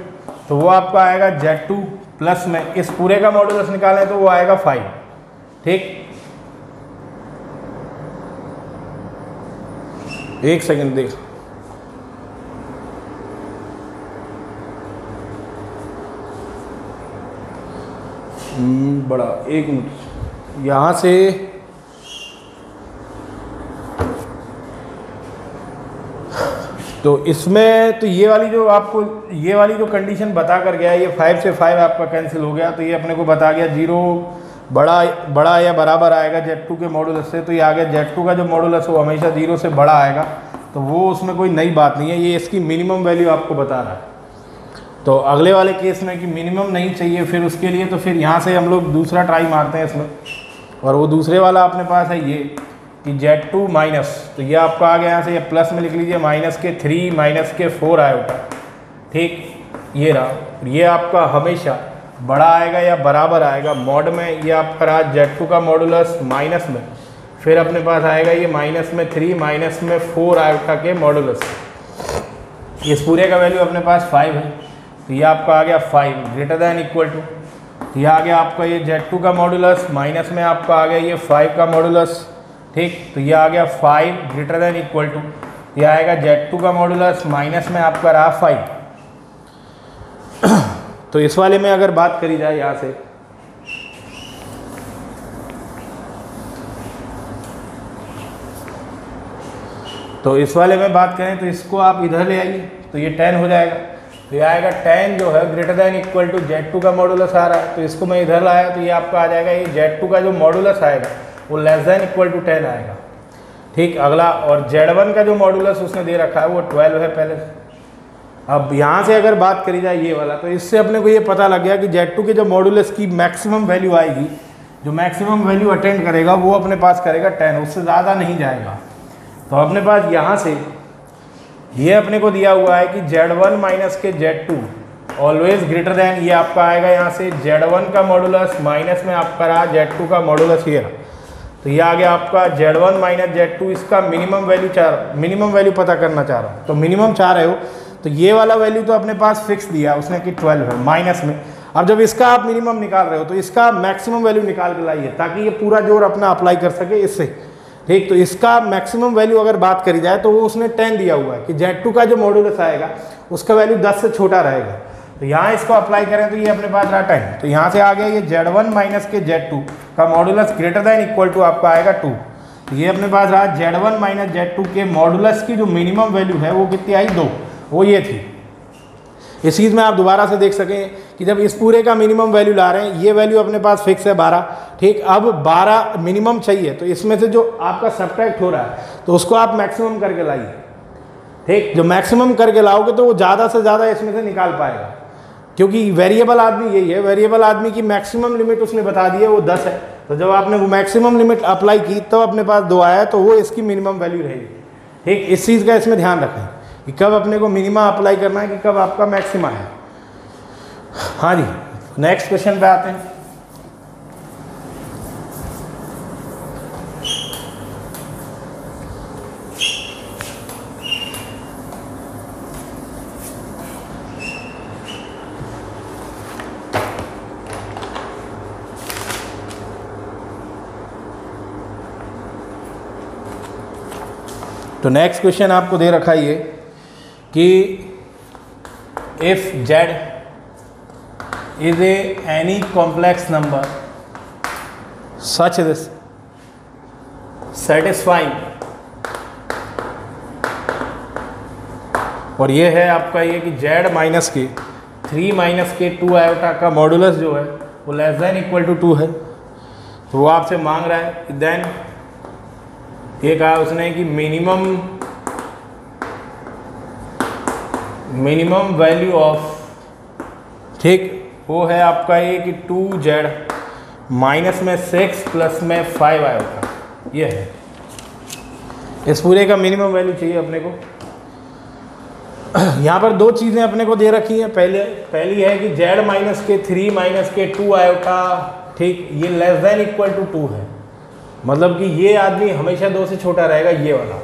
तो वो आपका आएगा Z2 प्लस में इस पूरे का मॉडुलस निकालें तो वो आएगा 5, ठीक। एक सेकंड देख, बड़ा एक मिनट यहाँ से तो इसमें तो ये वाली जो आपको ये वाली जो कंडीशन बता कर गया, ये 5 से 5 आपका कैंसिल हो गया, तो ये अपने को बता गया 0 बड़ा या बराबर आएगा Z2 के मॉडुलस से, तो ये आ गया Z2 का जो मॉडुलस है वो हमेशा 0 से बड़ा आएगा, तो वो उसमें कोई नई बात नहीं है, ये इसकी मिनिमम वैल्यू आपको बता रहा है। तो अगले वाले केस में कि मिनिमम नहीं चाहिए, फिर उसके लिए तो फिर यहाँ से हम लोग दूसरा ट्राई मारते हैं इसमें, और वो दूसरे वाला अपने पास है ये कि Z2 माइनस, तो ये आपका आ गया यहाँ से, ये प्लस में लिख लीजिए माइनस के 3 माइनस के 4 आयोटा, ठीक। ये रहा, ये आपका हमेशा बड़ा आएगा या बराबर आएगा मॉड में, ये आपका रहा Z2 का मॉडुलस माइनस में, फिर अपने पास आएगा ये माइनस में 3 माइनस में 4 आयोटा के मॉडुलस, इस पूरे का वैल्यू अपने पास 5 है, तो ये आपका आ गया 5 ग्रेटर देन इक्वल टू, तो ये आ गया आपका ये Z2 का मॉडुलस माइनस में आपका आ गया ये 5 का मॉडुलस, ठीक। तो ये आ गया 5 ग्रेटर देन इक्वल टू, ये आएगा Z2 का मॉडुलस माइनस में आपका रहा 5। तो इस वाले में अगर बात करी जाए यहाँ से, तो इस वाले में बात करें तो इसको आप इधर ले आइए, तो ये 10 हो जाएगा, तो ये आएगा 10 जो है greater than equal to Z2 का मॉडुलस आ रहा है, तो इसको मैं इधर लाया तो ये आपका आ जाएगा ये Z2 का जो मॉडुलस आएगा वो लेस देन इक्वल टू 10 आएगा, ठीक। अगला और Z1 का जो मॉडुलस उसने दे रखा है वो 12 है पहले से। अब यहाँ से अगर बात करी जाए ये वाला, तो इससे अपने को ये पता लग गया कि Z2 के जो मॉडुलस की मैक्सिमम वैल्यू आएगी, जो मैक्सिमम वैल्यू अटेंड करेगा वो अपने पास करेगा 10, उससे ज़्यादा नहीं जाएगा। तो अपने पास यहाँ से ये अपने को दिया हुआ है कि Z1 माइनस के Z2 ऑलवेज ग्रेटर देन, ये आपका आएगा यहाँ से Z1 का मॉडुलस माइनस में आपका रहा Z2 का मॉडुलस ये रहा, तो ये आ गया आपका Z1 माइनस Z2, इसका मिनिमम वैल्यू 4, मिनिमम वैल्यू पता करना चाह रहा हूँ, तो मिनिमम 4 है वो, तो ये वाला वैल्यू तो अपने पास फिक्स दिया उसने कि 12 है माइनस में। अब जब इसका आप मिनिमम निकाल रहे हो तो इसका मैक्सिमम वैल्यू निकाल के लाइए ताकि ये पूरा जोर अपना अप्लाई कर सके इससे, ठीक। तो इसका मैक्सिमम वैल्यू अगर बात करी जाए तो वो उसने 10 दिया हुआ है कि Z2 का जो मॉडुलस आएगा उसका वैल्यू 10 से छोटा रहेगा, तो यहाँ इसको अप्लाई करें तो ये अपने पास रहा 10, तो यहाँ से आ गया ये Z1 माइनस के Z2 का modulus greater than equal to आपका आएगा 2, तो ये अपने पास रहा Z1 माइनस Z2 के मॉडुलस की जो मिनिमम वैल्यू है वो कितनी आई 2, वो ये थी। इस चीज़ में आप दोबारा से देख सकें कि जब इस पूरे का मिनिमम वैल्यू ला रहे हैं, ये वैल्यू अपने पास फिक्स है 12, ठीक। अब 12 मिनिमम चाहिए, तो इसमें से जो आपका सब्ट्रैक्ट हो रहा है तो उसको आप मैक्सिमम करके लाइए, ठीक। जो मैक्सिमम करके लाओगे तो वो ज़्यादा से ज़्यादा इसमें से निकाल पाएगा, क्योंकि वेरिएबल आदमी यही है, वेरिएबल आदमी की मैक्सिमम लिमिट उसने बता दी है वो 10 है, तो जब आपने वो मैक्सिमम लिमिट अप्लाई की तब अपने पास 2 आया, तो वो इसकी मिनिमम वैल्यू रहेगी, ठीक, इस चीज़ का इसमें ध्यान रखें कि कब अपने को मिनिमा अप्लाई करना है कि कब आपका मैक्सिमा है। हाँ जी, नेक्स्ट क्वेश्चन पे आते हैं। तो नेक्स्ट क्वेश्चन आपको दे रखा है ये कि if z is a any complex number such this satisfying, और ये है आपका ये कि z माइनस के 3 माइनस के 2 आयोटा का मॉडुलस जो है वो लेस देन इक्वल टू 2 है, तो वो आपसे मांग रहा है देन ये कहा उसने कि मिनिमम वैल्यू ऑफ, ठीक, वो है आपका ये कि 2z माइनस में 6 प्लस में 5 आयोटा, ये है इस पूरे का मिनिमम वैल्यू चाहिए अपने को। यहाँ पर दो चीज़ें अपने को दे रखी हैं, पहली है कि z माइनस के 3 माइनस के 2 आयोटा, ठीक, ये लेस देन इक्वल टू 2 है, मतलब कि ये आदमी हमेशा 2 से छोटा रहेगा ये वाला।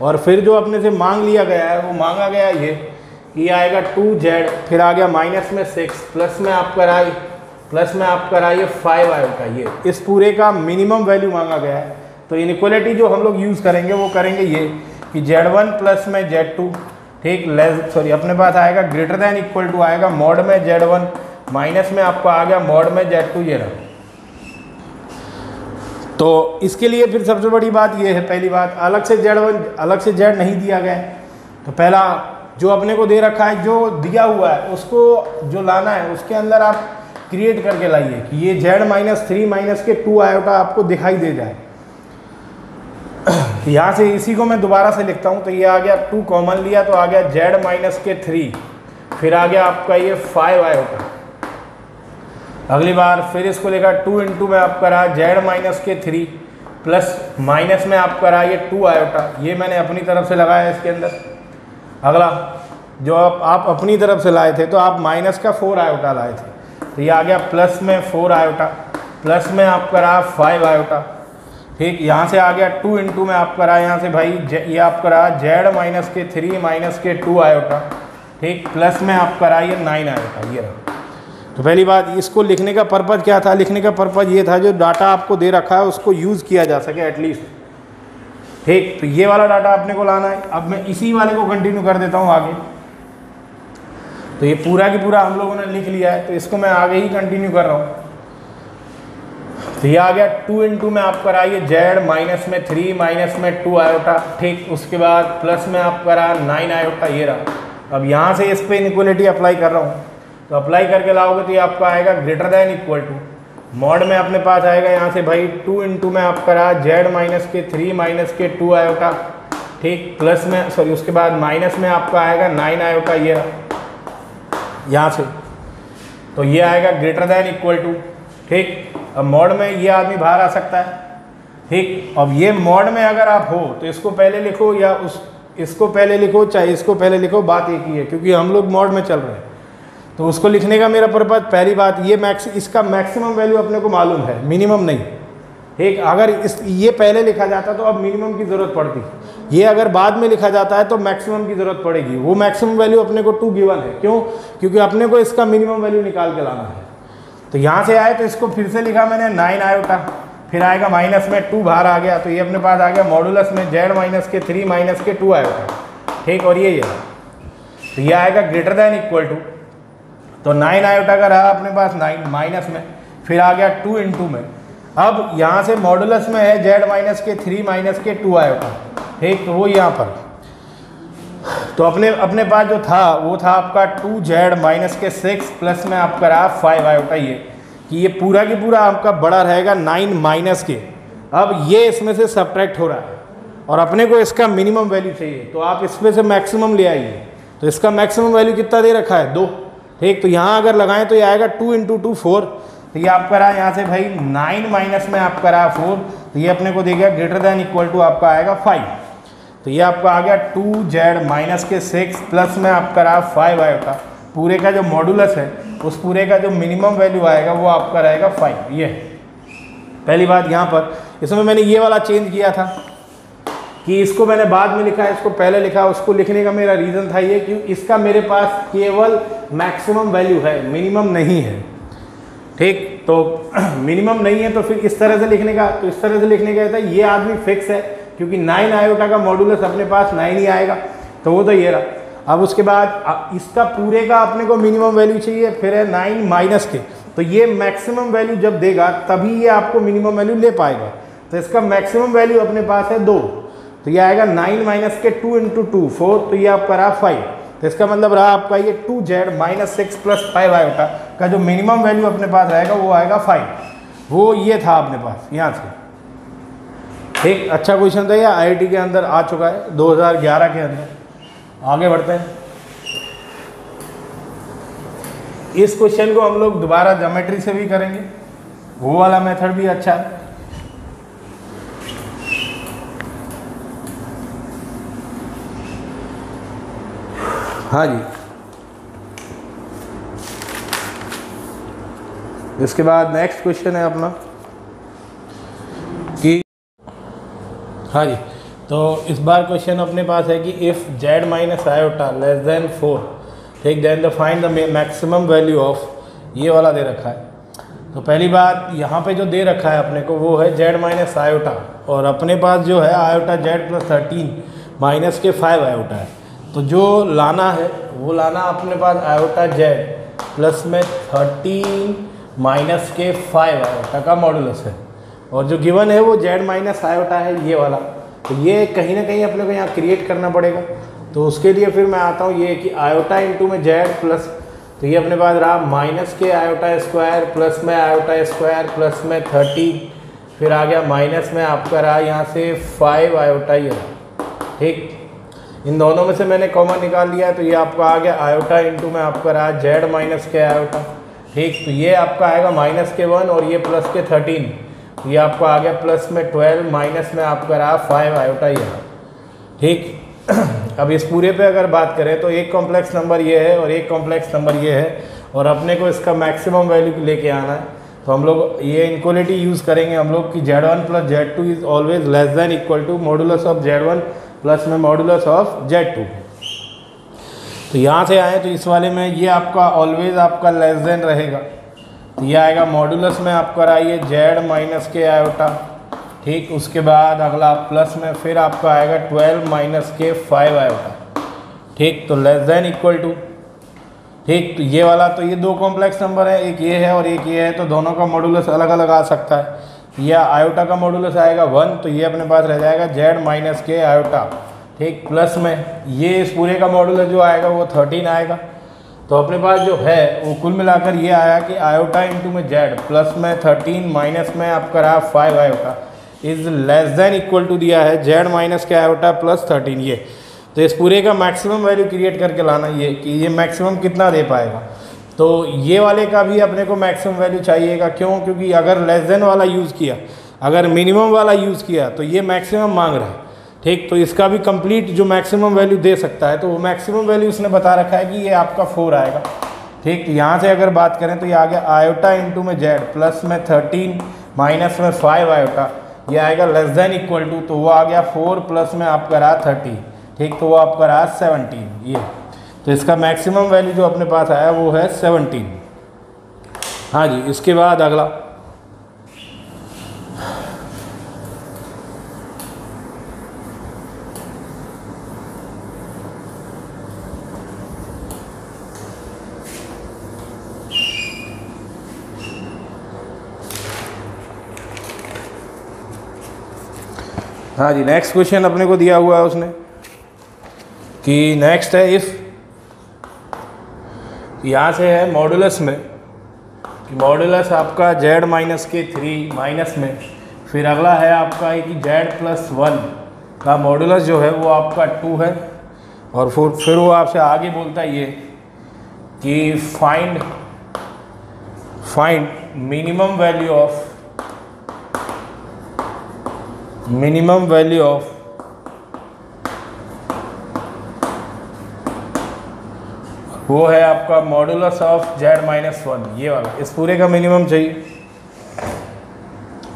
और फिर जो अपने से मांग लिया गया है वो मांगा गया ये आएगा 2z, फिर आ गया माइनस में 6 प्लस में आप कराइए 5 आयोटा, ये इस पूरे का मिनिमम वैल्यू मांगा गया है। तो इनइक्वालिटी जो हम लोग यूज़ करेंगे वो करेंगे ये कि z1 प्लस में z2, ठीक, अपने पास आएगा ग्रेटर देन इक्वल टू आएगा मॉड में z1 माइनस में आपका आ गया मॉड में z2, ये रहा। तो इसके लिए फिर सबसे बड़ी बात ये है, पहली बात अलग से z नहीं दिया गया है, तो पहला जो अपने को दे रखा है, जो दिया हुआ है उसको जो लाना है उसके अंदर आप क्रिएट करके लाइए कि ये z माइनस 3 माइनस के 2 आयोटा आपको दिखाई दे जाए। यहाँ से इसी को मैं दोबारा से लिखता हूँ, तो ये आ गया 2 कॉमन लिया तो आ गया z माइनस के 3, फिर आ गया आपका ये 5 आयोटा। अगली बार फिर इसको लेकर 2 इंटू में आप करा z माइनस के 3 प्लस माइनस में आप करा ये 2 आयोटा, ये मैंने अपनी तरफ से लगाया इसके अंदर। अगला जो आप अपनी तरफ से लाए थे तो आप माइनस का 4 आयोटा लाए थे, तो ये आ गया प्लस में 4 आयोटा, प्लस में आप करा 5 आयोटा, ठीक, यहाँ से आ गया 2 इंटू में आप करा यहाँ से भाई ये आप करा z माइनस के 3 माइनस के 2 आयोटा, ठीक, प्लस में आप करा ये 9 आयोटा, ये रहा। तो पहली बात इसको लिखने का पर्पज़ क्या था, लिखने का पर्पज़ ये था जो डाटा आपको दे रखा है उसको यूज़ किया जा सके एटलीस्ट, ठीक। तो ये वाला डाटा आपने को लाना है। अब मैं इसी वाले को कंटिन्यू कर देता हूँ आगे, तो ये पूरा की पूरा हम लोगों ने लिख लिया है, तो इसको मैं आगे ही कंटिन्यू कर रहा हूँ। तो ये आ गया 2 इंटू में आप कराइए z माइनस में 3 माइनस में 2 आयोटा, ठीक, उसके बाद प्लस में आप करा 9 आयोटा, ये रहा। अब यहाँ से इस पर इनइक्वालिटी अप्लाई कर रहा हूँ, तो अप्लाई करके लाओगे तो ये आपका आएगा greater than equal to mod में अपने पास आएगा यहाँ से भाई 2 इंटू में आप करा z माइनस के 3 माइनस के 2 आयोटा, ठीक, प्लस में उसके बाद माइनस में आपका आएगा 9 आयोटा, ये यहाँ से, तो ये आएगा ग्रेटर देन इक्वल टू, ठीक। अब मॉड में ये आदमी बाहर आ सकता है, ठीक। अब ये मॉड में अगर आप हो तो इसको पहले लिखो या इसको पहले लिखो, चाहे इसको पहले लिखो, बात एक ही है क्योंकि हम लोग मॉड में चल रहे हैं। तो उसको लिखने का मेरा पर्पज़, पहली बात ये इसका मैक्सिमम वैल्यू अपने को मालूम है, मिनिमम नहीं, ठीक। अगर ये पहले लिखा जाता तो अब मिनिमम की ज़रूरत पड़ती, ये अगर बाद में लिखा जाता है तो मैक्सिमम की ज़रूरत पड़ेगी। वो मैक्सिमम वैल्यू अपने को 2 गिवन है, क्यों, क्योंकि अपने को इसका मिनिमम वैल्यू निकाल के लाना है। तो यहाँ से आए तो इसको फिर से लिखा मैंने 9 आयोटा, फिर आएगा माइनस में 2 बाहर आ गया, तो ये अपने पास आ गया मॉडुलस में z माइनस के 3 माइनस के 2 आयोटा, ठीक। और ये तो ये आएगा ग्रेटर देन इक्वल टू, तो 9 आयोटा का रहा अपने पास 9 माइनस में, फिर आ गया 2 इंटू में। अब यहाँ से मॉडुलस में है z माइनस के 3 माइनस के 2 आयोटा, ठीक। तो वो यहाँ पर तो अपने पास जो था वो था आपका 2z माइनस के 6 प्लस में आपका रहा 5 आयोटा, ये कि ये पूरा की पूरा आपका बड़ा रहेगा 9 माइनस के। अब ये इसमें से सब्ट्रैक्ट हो रहा है और अपने को इसका मिनिमम वैल्यू चाहिए, तो आप इसमें से मैक्सिमम ले आइए। तो इसका मैक्सिमम वैल्यू कितना दे रखा है 2, ठीक। तो यहाँ अगर लगाएं तो ये आएगा 2 इंटू 2 4, तो ये आपका रहा यहाँ से भाई 9 माइनस में आपका रहा 4, तो ये अपने को देगा ग्रेटर देन इक्वल टू आपका आएगा 5। तो ये आपका आ गया 2z माइनस के 6 प्लस में आपका रहा 5 आएगा। पूरे का जो मॉडुलस है उस पूरे का जो मिनिमम वैल्यू आएगा वो आपका रहेगा 5। ये पहली बात। यहाँ पर इसमें मैंने ये वाला चेंज किया था कि इसको मैंने बाद में लिखा, इसको पहले लिखा। उसको लिखने का मेरा रीज़न था ये कि इसका मेरे पास केवल मैक्सिमम वैल्यू है, मिनिमम नहीं है। ठीक, तो मिनिमम नहीं है तो फिर इस तरह से लिखने का, तो इस तरह से लिखने का था ये आदमी फिक्स है क्योंकि 9 आयोटा का मॉडुलस अपने पास 9 ही आएगा, तो वो तो ये रहा। अब उसके बाद इसका पूरे का अपने को मिनिमम वैल्यू चाहिए, फिर है 9 माइनस के, तो ये मैक्सिमम वैल्यू जब देगा तभी ये आपको मिनिमम वैल्यू ले पाएगा। तो इसका मैक्सिमम वैल्यू अपने पास है 2, तो ये आएगा 9 माइनस के 2 इंटू 2 4, तो ये आपका रहा 5। तो इसका मतलब रहा आपका ये 2z माइनस 6 प्लस 5 आयोटा का जो मिनिमम वैल्यू अपने पास रहेगा वो आएगा 5। वो ये था अपने पास यहाँ से। ठीक, अच्छा क्वेश्चन था ये, आईआईटी के अंदर आ चुका है 2011 के अंदर। आगे बढ़ते हैं। इस क्वेश्चन को हम लोग दोबारा ज्योमेट्री से भी करेंगे, वो वाला मेथड भी अच्छा है। हाँ जी, इसके बाद नेक्स्ट क्वेश्चन है अपना कि हाँ जी, तो इस बार क्वेश्चन अपने पास है कि if z minus iota less than 4, ठीक, then the find the maximum value of, ये वाला दे रखा है। तो पहली बात यहाँ पे जो दे रखा है अपने को वो है z माइनस आयोटा, और अपने पास जो है आयोटा z प्लस 13 माइनस के 5 आयोटा है। तो जो लाना है वो लाना अपने पास आयोटा z प्लस में 13 माइनस के 5 आयोटा का मॉडुलस है, और जो गिवन है वो z माइनस आयोटा है ये वाला। तो ये कहीं ना कहीं अपने को यहाँ क्रिएट करना पड़ेगा। तो उसके लिए फिर मैं आता हूँ ये कि आयोटा इंटू में z प्लस, तो ये अपने पास रहा माइनस के आयोटा स्क्वायर प्लस में आयोटा स्क्वायर प्लस में 30, फिर आ गया माइनस में आपका रहा यहाँ से 5 आयोटा ये रहा। ठीक, इन दोनों में से मैंने कॉमन निकाल लिया, तो ये आपका आ गया आयोटा इंटू में आपका रहा z माइनस के आयोटा। ठीक, तो ये आपका आएगा माइनस के 1 और ये प्लस के 13, तो ये आपका आ गया प्लस में 12 माइनस में आपका रहा 5 आयोटा ये। ठीक, अब इस पूरे पे अगर बात करें तो एक कॉम्प्लेक्स नंबर ये है और एक कॉम्प्लेक्स नंबर ये है, और अपने को इसका मैक्सिमम वैल्यू लेके आना है। तो हम लोग ये इनक्वलिटी यूज़ करेंगे हम लोग कि z1 plus z2 is always less than equal to modulus of z1 plus में मॉडुलस ऑफ z2। तो यहाँ से आए तो इस वाले में ये आपका ऑलवेज आपका लेस देन रहेगा, तो ये आएगा मॉडुलस में आपका रहा ये z माइनस के आयोटा। ठीक, उसके बाद अगला प्लस में फिर आपका आएगा 12 माइनस के 5 आयोटा। ठीक, तो लेस देन इक्वल टू, ठीक, तो ये वाला, तो ये दो कॉम्प्लेक्स नंबर है, एक ये है और एक ये है, तो दोनों का मॉडुलस अलग अलग आ सकता है। यह आयोटा का मॉडुलस आएगा 1, तो ये अपने पास रह जाएगा z माइनस के आयोटा। ठीक, प्लस में ये इस पूरे का मॉडुलस जो आएगा वो 13 आएगा। तो अपने पास जो है वो कुल मिलाकर ये आया कि आयोटा इंटू में z प्लस में 13 माइनस में आपका रहा 5 iota is less than equal to दिया है z माइनस के आयोटा प्लस 13 ये। तो इस पूरे का मैक्सिमम वैल्यू क्रिएट करके लाना ये कि ये मैक्सिमम कितना दे पाएगा। तो ये वाले का भी अपने को मैक्सिमम वैल्यू चाहिएगा, क्यों? क्योंकि अगर लेस देन वाला यूज़ किया, अगर मिनिमम वाला यूज़ किया तो ये मैक्सिमम मांग रहा है। ठीक, तो इसका भी कंप्लीट जो मैक्सिमम वैल्यू दे सकता है, तो वो मैक्सिमम वैल्यू उसने बता रखा है कि ये आपका 4 आएगा। ठीक, तो यहाँ से अगर बात करें तो ये आ गया आयोटा इंटू में z प्लस में 13 माइनस में 5 आयोटा, ये आएगा लेस देन इक्वल टू, तो वो आ गया 4 प्लस में आपका रहा 30। ठीक, तो वो आपका रहा 17 ये। तो इसका मैक्सिमम वैल्यू जो अपने पास आया वो है 17। हाँ जी, इसके बाद अगला हाँ जी, नेक्स्ट क्वेश्चन अपने को दिया हुआ है उसने कि नेक्स्ट है इफ़, यहाँ से है मॉडुलस में कि मॉडुलस आपका z माइनस के 3 माइनस में, फिर अगला है आपका है कि z प्लस 1 का मॉडुलस जो है वो आपका 2 है, और फिर वो आपसे आगे बोलता है ये कि फाइंड मिनिमम वैल्यू ऑफ वो है आपका modulus of Z minus one, ये वाला, इस पूरे का मिनिमम चाहिए।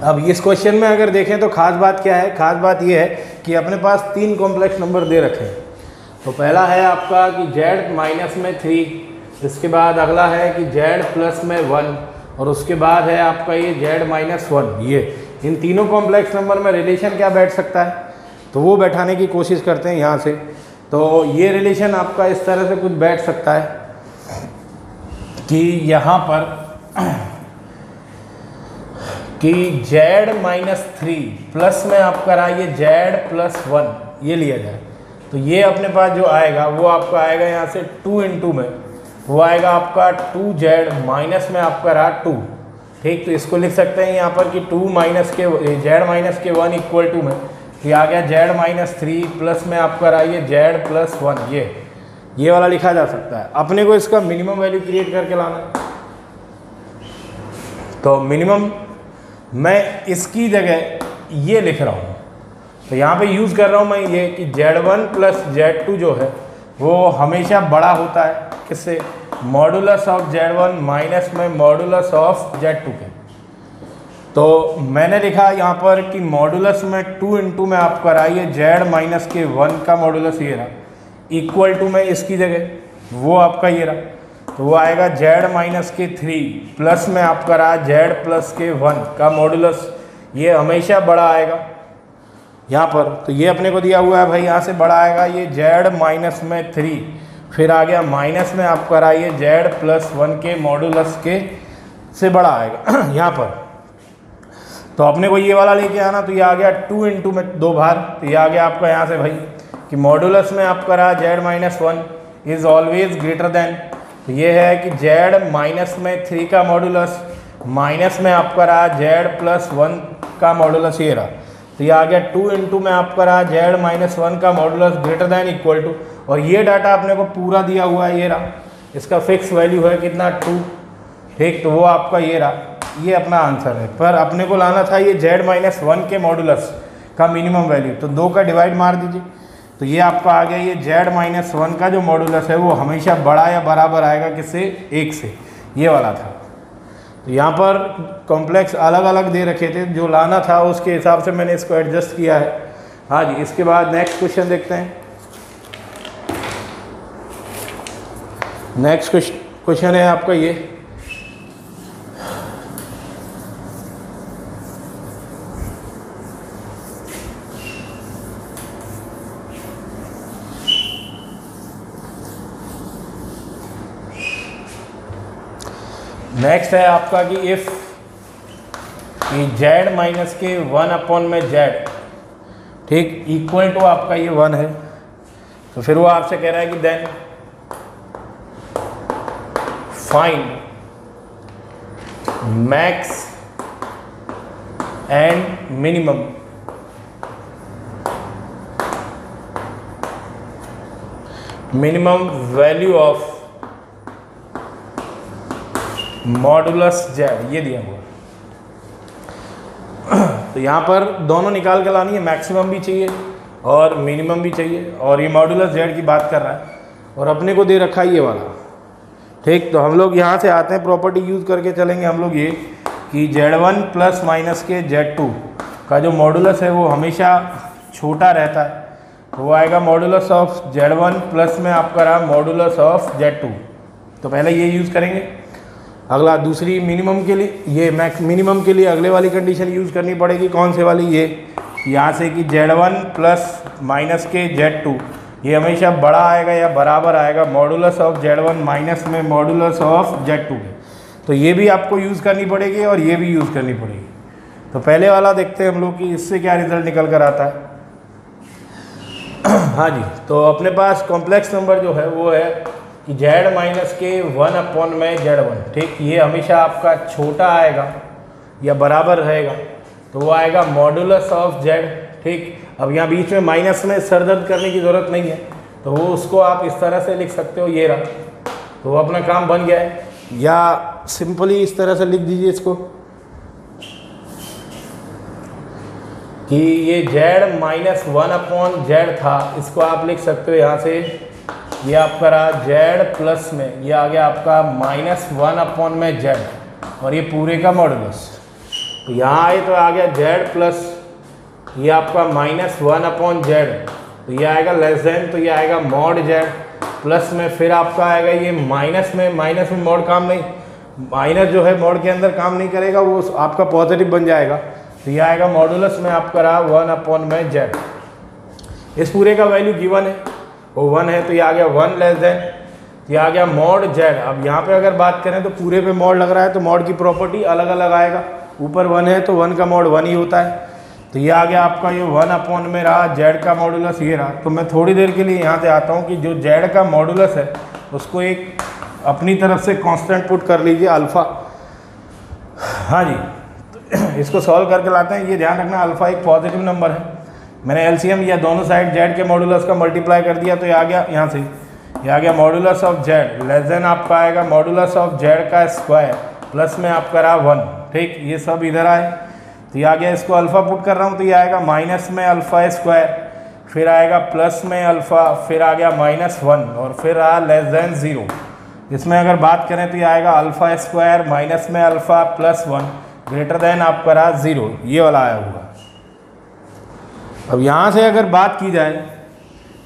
अब इस क्वेश्चन में अगर देखें तो खास बात क्या है, खास बात ये है कि अपने पास 3 कॉम्प्लेक्स नंबर दे रखे हैं। तो पहला है आपका कि जेड माइनस में 3, इसके बाद अगला है कि जेड प्लस में 1, और उसके बाद है आपका ये जेड माइनस 1। ये इन तीनों कॉम्प्लेक्स नंबर में रिलेशन क्या बैठ सकता है, तो वो बैठाने की कोशिश करते हैं यहाँ से। तो ये रिलेशन आपका इस तरह से कुछ बैठ सकता है कि यहाँ पर कि जेड माइनस 3 प्लस में आपका रहा ये जेड प्लस 1, ये लिया जाए। तो ये अपने पास जो आएगा वो आपका आएगा यहाँ से 2 इंटू में, वो आएगा आपका 2z माइनस में आपका रहा 2। ठीक, तो इसको लिख सकते हैं यहाँ पर कि 2 माइनस के जेड माइनस के 1 इक्वल टू में, ये आ गया जेड माइनस 3 प्लस में आपका रहा ये जेड प्लस 1। ये वाला लिखा जा सकता है। अपने को इसका मिनिमम वैल्यू क्रिएट करके लाना है। तो मिनिमम मैं इसकी जगह ये लिख रहा हूँ, तो यहाँ पे यूज़ कर रहा हूँ मैं ये कि z1 प्लस z2 जो है वो हमेशा बड़ा होता है किससे, मॉडुलस ऑफ z1 माइनस में मॉडुलस ऑफ z2 के। तो मैंने लिखा यहाँ पर कि मॉडुलस में 2 इंटू में आपका रहा ये z माइनस के 1 का मॉडुलस ये रहा, इक्वल टू में इसकी जगह वो आपका ये रहा, तो वो आएगा z माइनस के 3 प्लस में आपका रहा z प्लस के 1 का मॉडुलस, ये हमेशा बड़ा आएगा यहाँ पर। तो ये अपने को दिया हुआ है भाई, यहाँ से बड़ा आएगा ये z माइनस में 3, फिर आ गया माइनस में आपका रहा ये z प्लस 1 के मॉडुलस के से बड़ा आएगा यहाँ पर। तो अपने को ये वाला लेके आना, तो ये आ गया 2 इंटू में 2 बार, तो ये आ गया आपका यहाँ से भाई कि मॉडुलस में आपका रहा z minus 1 is always greater than, तो ये है कि z माइनस में 3 का मॉडुलस माइनस में आपका रहा z प्लस 1 का मॉडुलस ये रहा, तो ये आ गया 2 इंटू में आपका रहा z माइनस 1 का modulus greater than equal to, और ये डाटा अपने को पूरा दिया हुआ है, ये रहा, इसका फिक्स वैल्यू है कितना 2। ठीक, तो वो आपका ये रहा, ये अपना आंसर है। पर अपने को लाना था ये z माइनस 1 के मॉडुलस का मिनिमम वैल्यू, तो 2 का डिवाइड मार दीजिए, तो ये आपका आ गया ये z माइनस 1 का जो मॉडुलस है वो हमेशा बड़ा या बराबर आएगा किससे, 1 से, ये वाला था। तो यहाँ पर कॉम्प्लेक्स अलग अलग दे रखे थे, जो लाना था उसके हिसाब से मैंने इसको एडजस्ट किया है। हाँ जी, इसके बाद नेक्स्ट क्वेश्चन देखते हैं। नेक्स्ट क्वेश्चन है आपका ये, नेक्स्ट है आपका कि इफ़ z माइनस के 1 अपॉन में z, ठीक, इक्वल टू आपका ये 1 है, तो फिर वो आपसे कह रहा है कि then find max and minimum value of modulus z, ये दिया हुआ। तो यहाँ पर दोनों निकाल के लानी है, मैक्सिमम भी चाहिए और मिनिमम भी चाहिए, और ये मॉडुलस z की बात कर रहा है और अपने को दे रखा है ये वाला। ठीक, तो हम लोग यहाँ से आते हैं, प्रॉपर्टी यूज़ करके चलेंगे हम लोग ये कि z1 प्लस माइनस के z2 का जो मॉडुलस है वो हमेशा छोटा रहता है, तो वो आएगा मॉडुलस ऑफ z1 प्लस में आपका रहा मॉडुलस ऑफ z2। तो पहले ये यूज़ करेंगे। अगला दूसरी मिनिमम के लिए, ये मैक्स मिनिमम के लिए अगले वाली कंडीशन यूज़ करनी पड़ेगी, कौन से वाली, ये यहाँ से कि z1 प्लस माइनस के z2 ये हमेशा बड़ा आएगा या बराबर आएगा मॉडुलस ऑफ z1 माइनस में मॉडुलस ऑफ z2 के। तो ये भी आपको यूज़ करनी पड़ेगी और ये भी यूज़ करनी पड़ेगी। तो पहले वाला देखते हैं हम लोग कि इससे क्या रिजल्ट निकल कर आता है। हाँ जी, तो अपने पास कॉम्प्लेक्स नंबर जो है वो है कि z माइनस के 1 अपॉन में z1, ठीक, ये हमेशा आपका छोटा आएगा या बराबर रहेगा, तो वो आएगा मॉडुलस ऑफ z। ठीक, अब यहाँ बीच में माइनस में सर दर्द करने की ज़रूरत नहीं है, तो वो उसको आप इस तरह से लिख सकते हो, ये रहा, तो वो अपना काम बन गया है। या सिंपली इस तरह से लिख दीजिए इसको कि ये z माइनस 1 अपॉन z था, इसको आप लिख सकते हो यहाँ से ये आपका रहा जेड प्लस में, ये आ गया आपका -1 में जेड और ये पूरे का मॉडुलस। तो यहाँ आए तो आ गया जेड प्लस ये आपका -1 जेड, तो ये आएगा लेस देन, तो ये आएगा मॉड जेड प्लस में फिर आपका आएगा ये माइनस में मॉड काम नहीं, माइनस जो है मॉड के अंदर काम नहीं करेगा, वो आपका पॉजिटिव बन जाएगा। तो ये आएगा मॉडुलस में आपका रहा 1 में जेड। इस पूरे का वैल्यू गिवन है, वो 1 है, तो ये आ गया 1 लेस देन, ये आ गया मॉड जेड। अब यहाँ पे अगर बात करें तो पूरे पे मॉड लग रहा है तो मॉड की प्रॉपर्टी अलग अलग आएगा, ऊपर 1 है तो 1 का मॉड 1 ही होता है। तो ये आ गया आपका ये 1 में रहा जेड का मॉडुलस ये रहा। तो मैं थोड़ी देर के लिए यहाँ से आता हूँ कि जो जेड का मॉडुलस है उसको एक अपनी तरफ से कांस्टेंट पुट कर लीजिए अल्फ़ा। हाँ जी, तो इसको सॉल्व करके लाते हैं। ये ध्यान रखना अल्फ़ा एक पॉजिटिव नंबर है, मैंने एलसीएम या दोनों साइड जेड के मॉडुलस का मल्टीप्लाई कर दिया तो ये आ गया यहाँ से, ये आ गया modulus of Z less than आपका आएगा मॉडुलस ऑफ जेड का स्क्वायर प्लस में आपका रहा 1। ठीक, ये सब इधर आए तो ये आ गया, इसको अल्फ़ा पुट कर रहा हूँ तो ये आएगा माइनस में अल्फ़ा स्क्वायर, फिर आएगा प्लस में अल्फ़ा, फिर आ गया -1 और फिर आया लेस देन 0। इसमें अगर बात करें तो ये आएगा अल्फ़ा स्क्वायर माइनस में अल्फ़ा प्लस 1 ग्रेटर देन आपका रहा 0, ये वाला आया हुआ। अब यहाँ से अगर बात की जाए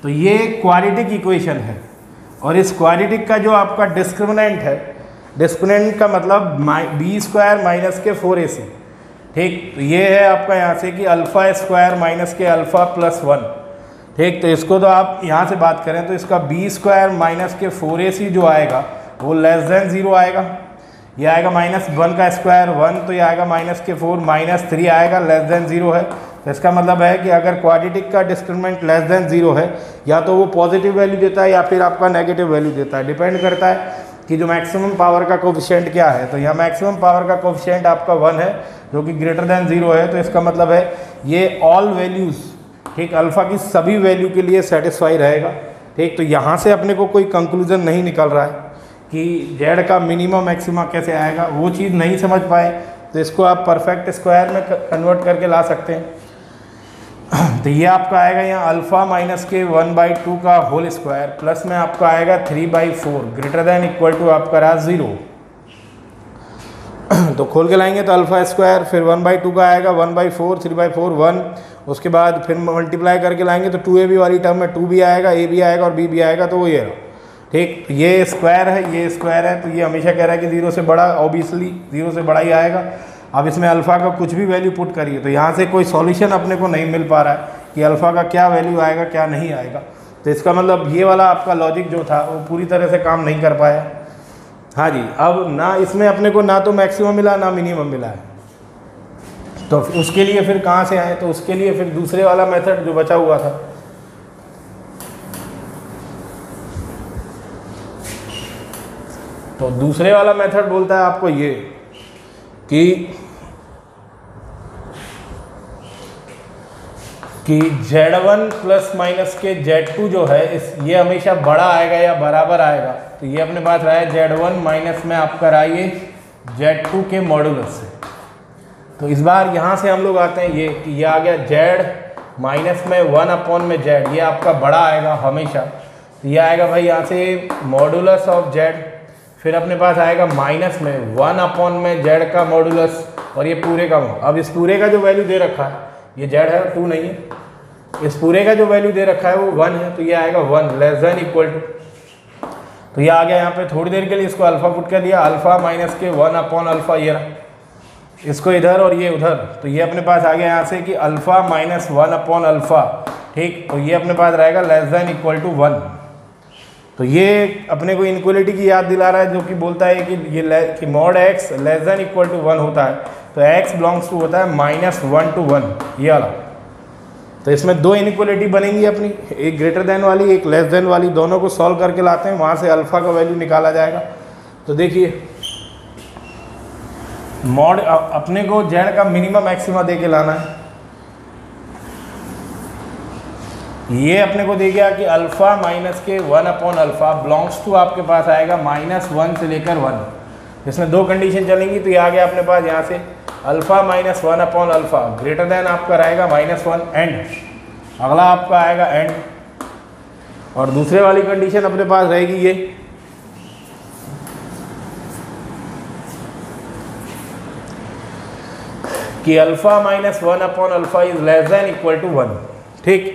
तो ये क्वाड्रेटिक इक्वेशन है और इस क्वाड्रेटिक का जो आपका डिस्क्रिमिनेंट है, डिस्क्रिमिनेंट का मतलब b² माइनस के 4ac। ठीक, तो ये है आपका यहाँ से कि अल्फ़ा स्क्वायर माइनस के अल्फ़ा प्लस 1। ठीक, तो इसको तो आप यहाँ से बात करें तो इसका b² माइनस के 4ac जो आएगा वो लेस देन 0 आएगा। ये आएगा -1 का स्क्वायर 1, तो ये आएगा -4 -3 आएगा लेस देन 0 है। तो इसका मतलब है कि अगर क्वाड्रेटिक का डिस्क्रिमिनेंट लेस देन 0 है या तो वो पॉजिटिव वैल्यू देता है या फिर आपका नेगेटिव वैल्यू देता है, डिपेंड करता है कि जो मैक्सिमम पावर का कोफिशिएंट क्या है। तो यहाँ मैक्सिमम पावर का कोफिशिएंट आपका 1 है जो कि ग्रेटर देन 0 है, तो इसका मतलब है ये ऑल वैल्यूज़, ठीक, अल्फ़ा की सभी वैल्यू के लिए सेटिस्फाई रहेगा। ठीक, तो यहाँ से अपने को कोई कंक्लूजन नहीं निकल रहा है कि जेड का मिनिमम मैक्सिमा कैसे आएगा, वो चीज़ नहीं समझ पाए तो इसको आप परफेक्ट स्क्वायर में कन्वर्ट करके ला सकते हैं। तो ये आपका आएगा यहाँ अल्फ़ा माइनस के 1/2 का होल स्क्वायर प्लस में आपका आएगा 3/4 ग्रेटर देन इक्वल टू आपका रहा 0। तो खोल के लाएंगे तो अल्फ़ा स्क्वायर फिर 1/2 का आएगा 1/4 3/4 1, उसके बाद फिर मल्टीप्लाई करके लाएंगे तो 2ab वाली टर्म में 2 भी आएगा, a भी आएगा और b भी आएगा, तो वो ये रहा। ठीक, ये स्क्वायर है, ये स्क्वायर है, तो ये हमेशा कह रहा है कि 0 से बड़ा, ऑब्वियसली 0 से बड़ा ही आएगा। अब इसमें अल्फ़ा का कुछ भी वैल्यू पुट करिए तो यहाँ से कोई सॉल्यूशन अपने को नहीं मिल पा रहा है कि अल्फ़ा का क्या वैल्यू आएगा क्या नहीं आएगा। तो इसका मतलब ये वाला आपका लॉजिक जो था वो पूरी तरह से काम नहीं कर पाया। हाँ जी, अब ना इसमें अपने को ना तो मैक्सिमम मिला ना मिनिमम मिला है, तो उसके लिए फिर कहाँ से आए, तो उसके लिए फिर दूसरे वाला मेथड जो बचा हुआ था, तो दूसरे वाला मेथड बोलता है आपको ये कि Z1 प्लस माइनस के Z2 जो है ये हमेशा बड़ा आएगा या बराबर आएगा। तो ये अपने पास रहा है Z1 माइनस में आपका रहा ये Z2 के मॉडुलस से। तो इस बार यहाँ से हम लोग आते हैं ये कि ये आ गया Z माइनस में 1 में Z, ये आपका बड़ा आएगा हमेशा। तो ये आएगा भाई यहाँ से मॉडुलस ऑफ Z, फिर अपने पास आएगा माइनस में 1 में Z का मॉडुलस और ये पूरे का। अब इस पूरे का जो वैल्यू दे रखा है ये Z है 2 नहीं है, इस पूरे का जो वैल्यू दे रखा है वो 1 है, तो ये आएगा 1 लेस देन इक्वल टू। तो ये आ गया यहाँ पे, थोड़ी देर के लिए इसको अल्फ़ा पुट कर दिया, अल्फ़ा माइनस के 1/अल्फ़ा ये रहा, इसको इधर और ये उधर। तो ये अपने पास आ गया यहाँ से कि अल्फ़ा माइनस 1/अल्फ़ा। ठीक, तो ये अपने पास रहेगा लेस देन इक्वल टू 1। तो ये अपने को इनक्वलिटी की याद दिला रहा है जो कि बोलता है कि ये कि mod x less than equal to 1 होता है, तो x बिलोंग्स टू होता है -1 to 1 ये वाला। तो इसमें दो इनक्वलिटी बनेंगी अपनी, एक ग्रेटर देन वाली एक लेस देन वाली, दोनों को सॉल्व करके लाते हैं, वहाँ से अल्फ़ा का वैल्यू निकाला जाएगा। तो देखिए मॉड अपने को z का मिनिमम मैक्सिमा दे के लाना है। ये अपने को दे गया कि अल्फ़ा माइनस के 1/अल्फ़ा बिलोंग्स टू आपके पास आएगा -1 से लेकर 1। इसमें दो कंडीशन चलेंगी, तो ये आ गया अपने पास यहाँ से अल्फ़ा माइनस 1/अल्फ़ा ग्रेटर देन आपका रहेगा -1 एंड, अगला आपका आएगा एंड। और दूसरे वाली कंडीशन अपने पास रहेगी ये कि alpha minus 1 upon alpha is less than equal to 1। ठीक,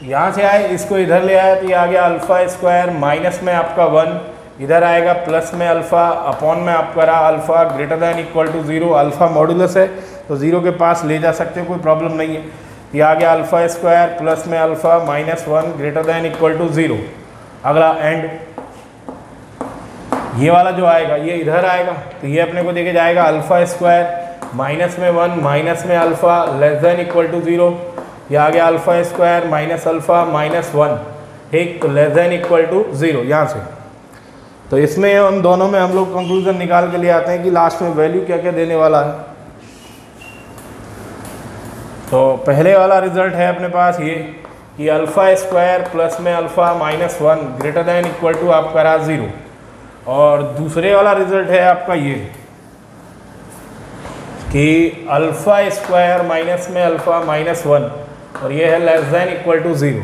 यहाँ से आए इसको इधर ले आए तो ये आ गया अल्फ़ा स्क्वायर माइनस में आपका 1, इधर आएगा प्लस में अल्फ़ा अपॉन में आपका रहा alpha greater than equal to 0। Alpha modulus है तो 0 के पास ले जा सकते हो, कोई प्रॉब्लम नहीं है। ये आ गया अल्फ़ा स्क्वायर प्लस में alpha minus 1 greater than equal to 0। अगला एंड ये वाला जो आएगा ये इधर आएगा तो ये अपने को देके जाएगा अल्फ़ा स्क्वायर माइनस में 1 माइनस में alpha less than equal to 0। ये आ गया alpha square minus alpha minus 1, ठीक, तो लेस दैन इक्वल टू 0 यहाँ से। तो इसमें हम दोनों में हम लोग कंक्लूजन निकाल के ले आते हैं कि लास्ट में वैल्यू क्या क्या देने वाला है। तो पहले वाला रिजल्ट है अपने पास ये कि अल्फ़ा स्क्वायर प्लस में alpha minus 1 greater than equal to आपका रहा 0। और दूसरे वाला रिजल्ट है आपका ये कि अल्फ़ा स्क्वायर माइनस में अल्फ़ा माइनस 1 और ये है लेस दैन इक्वल टू 0।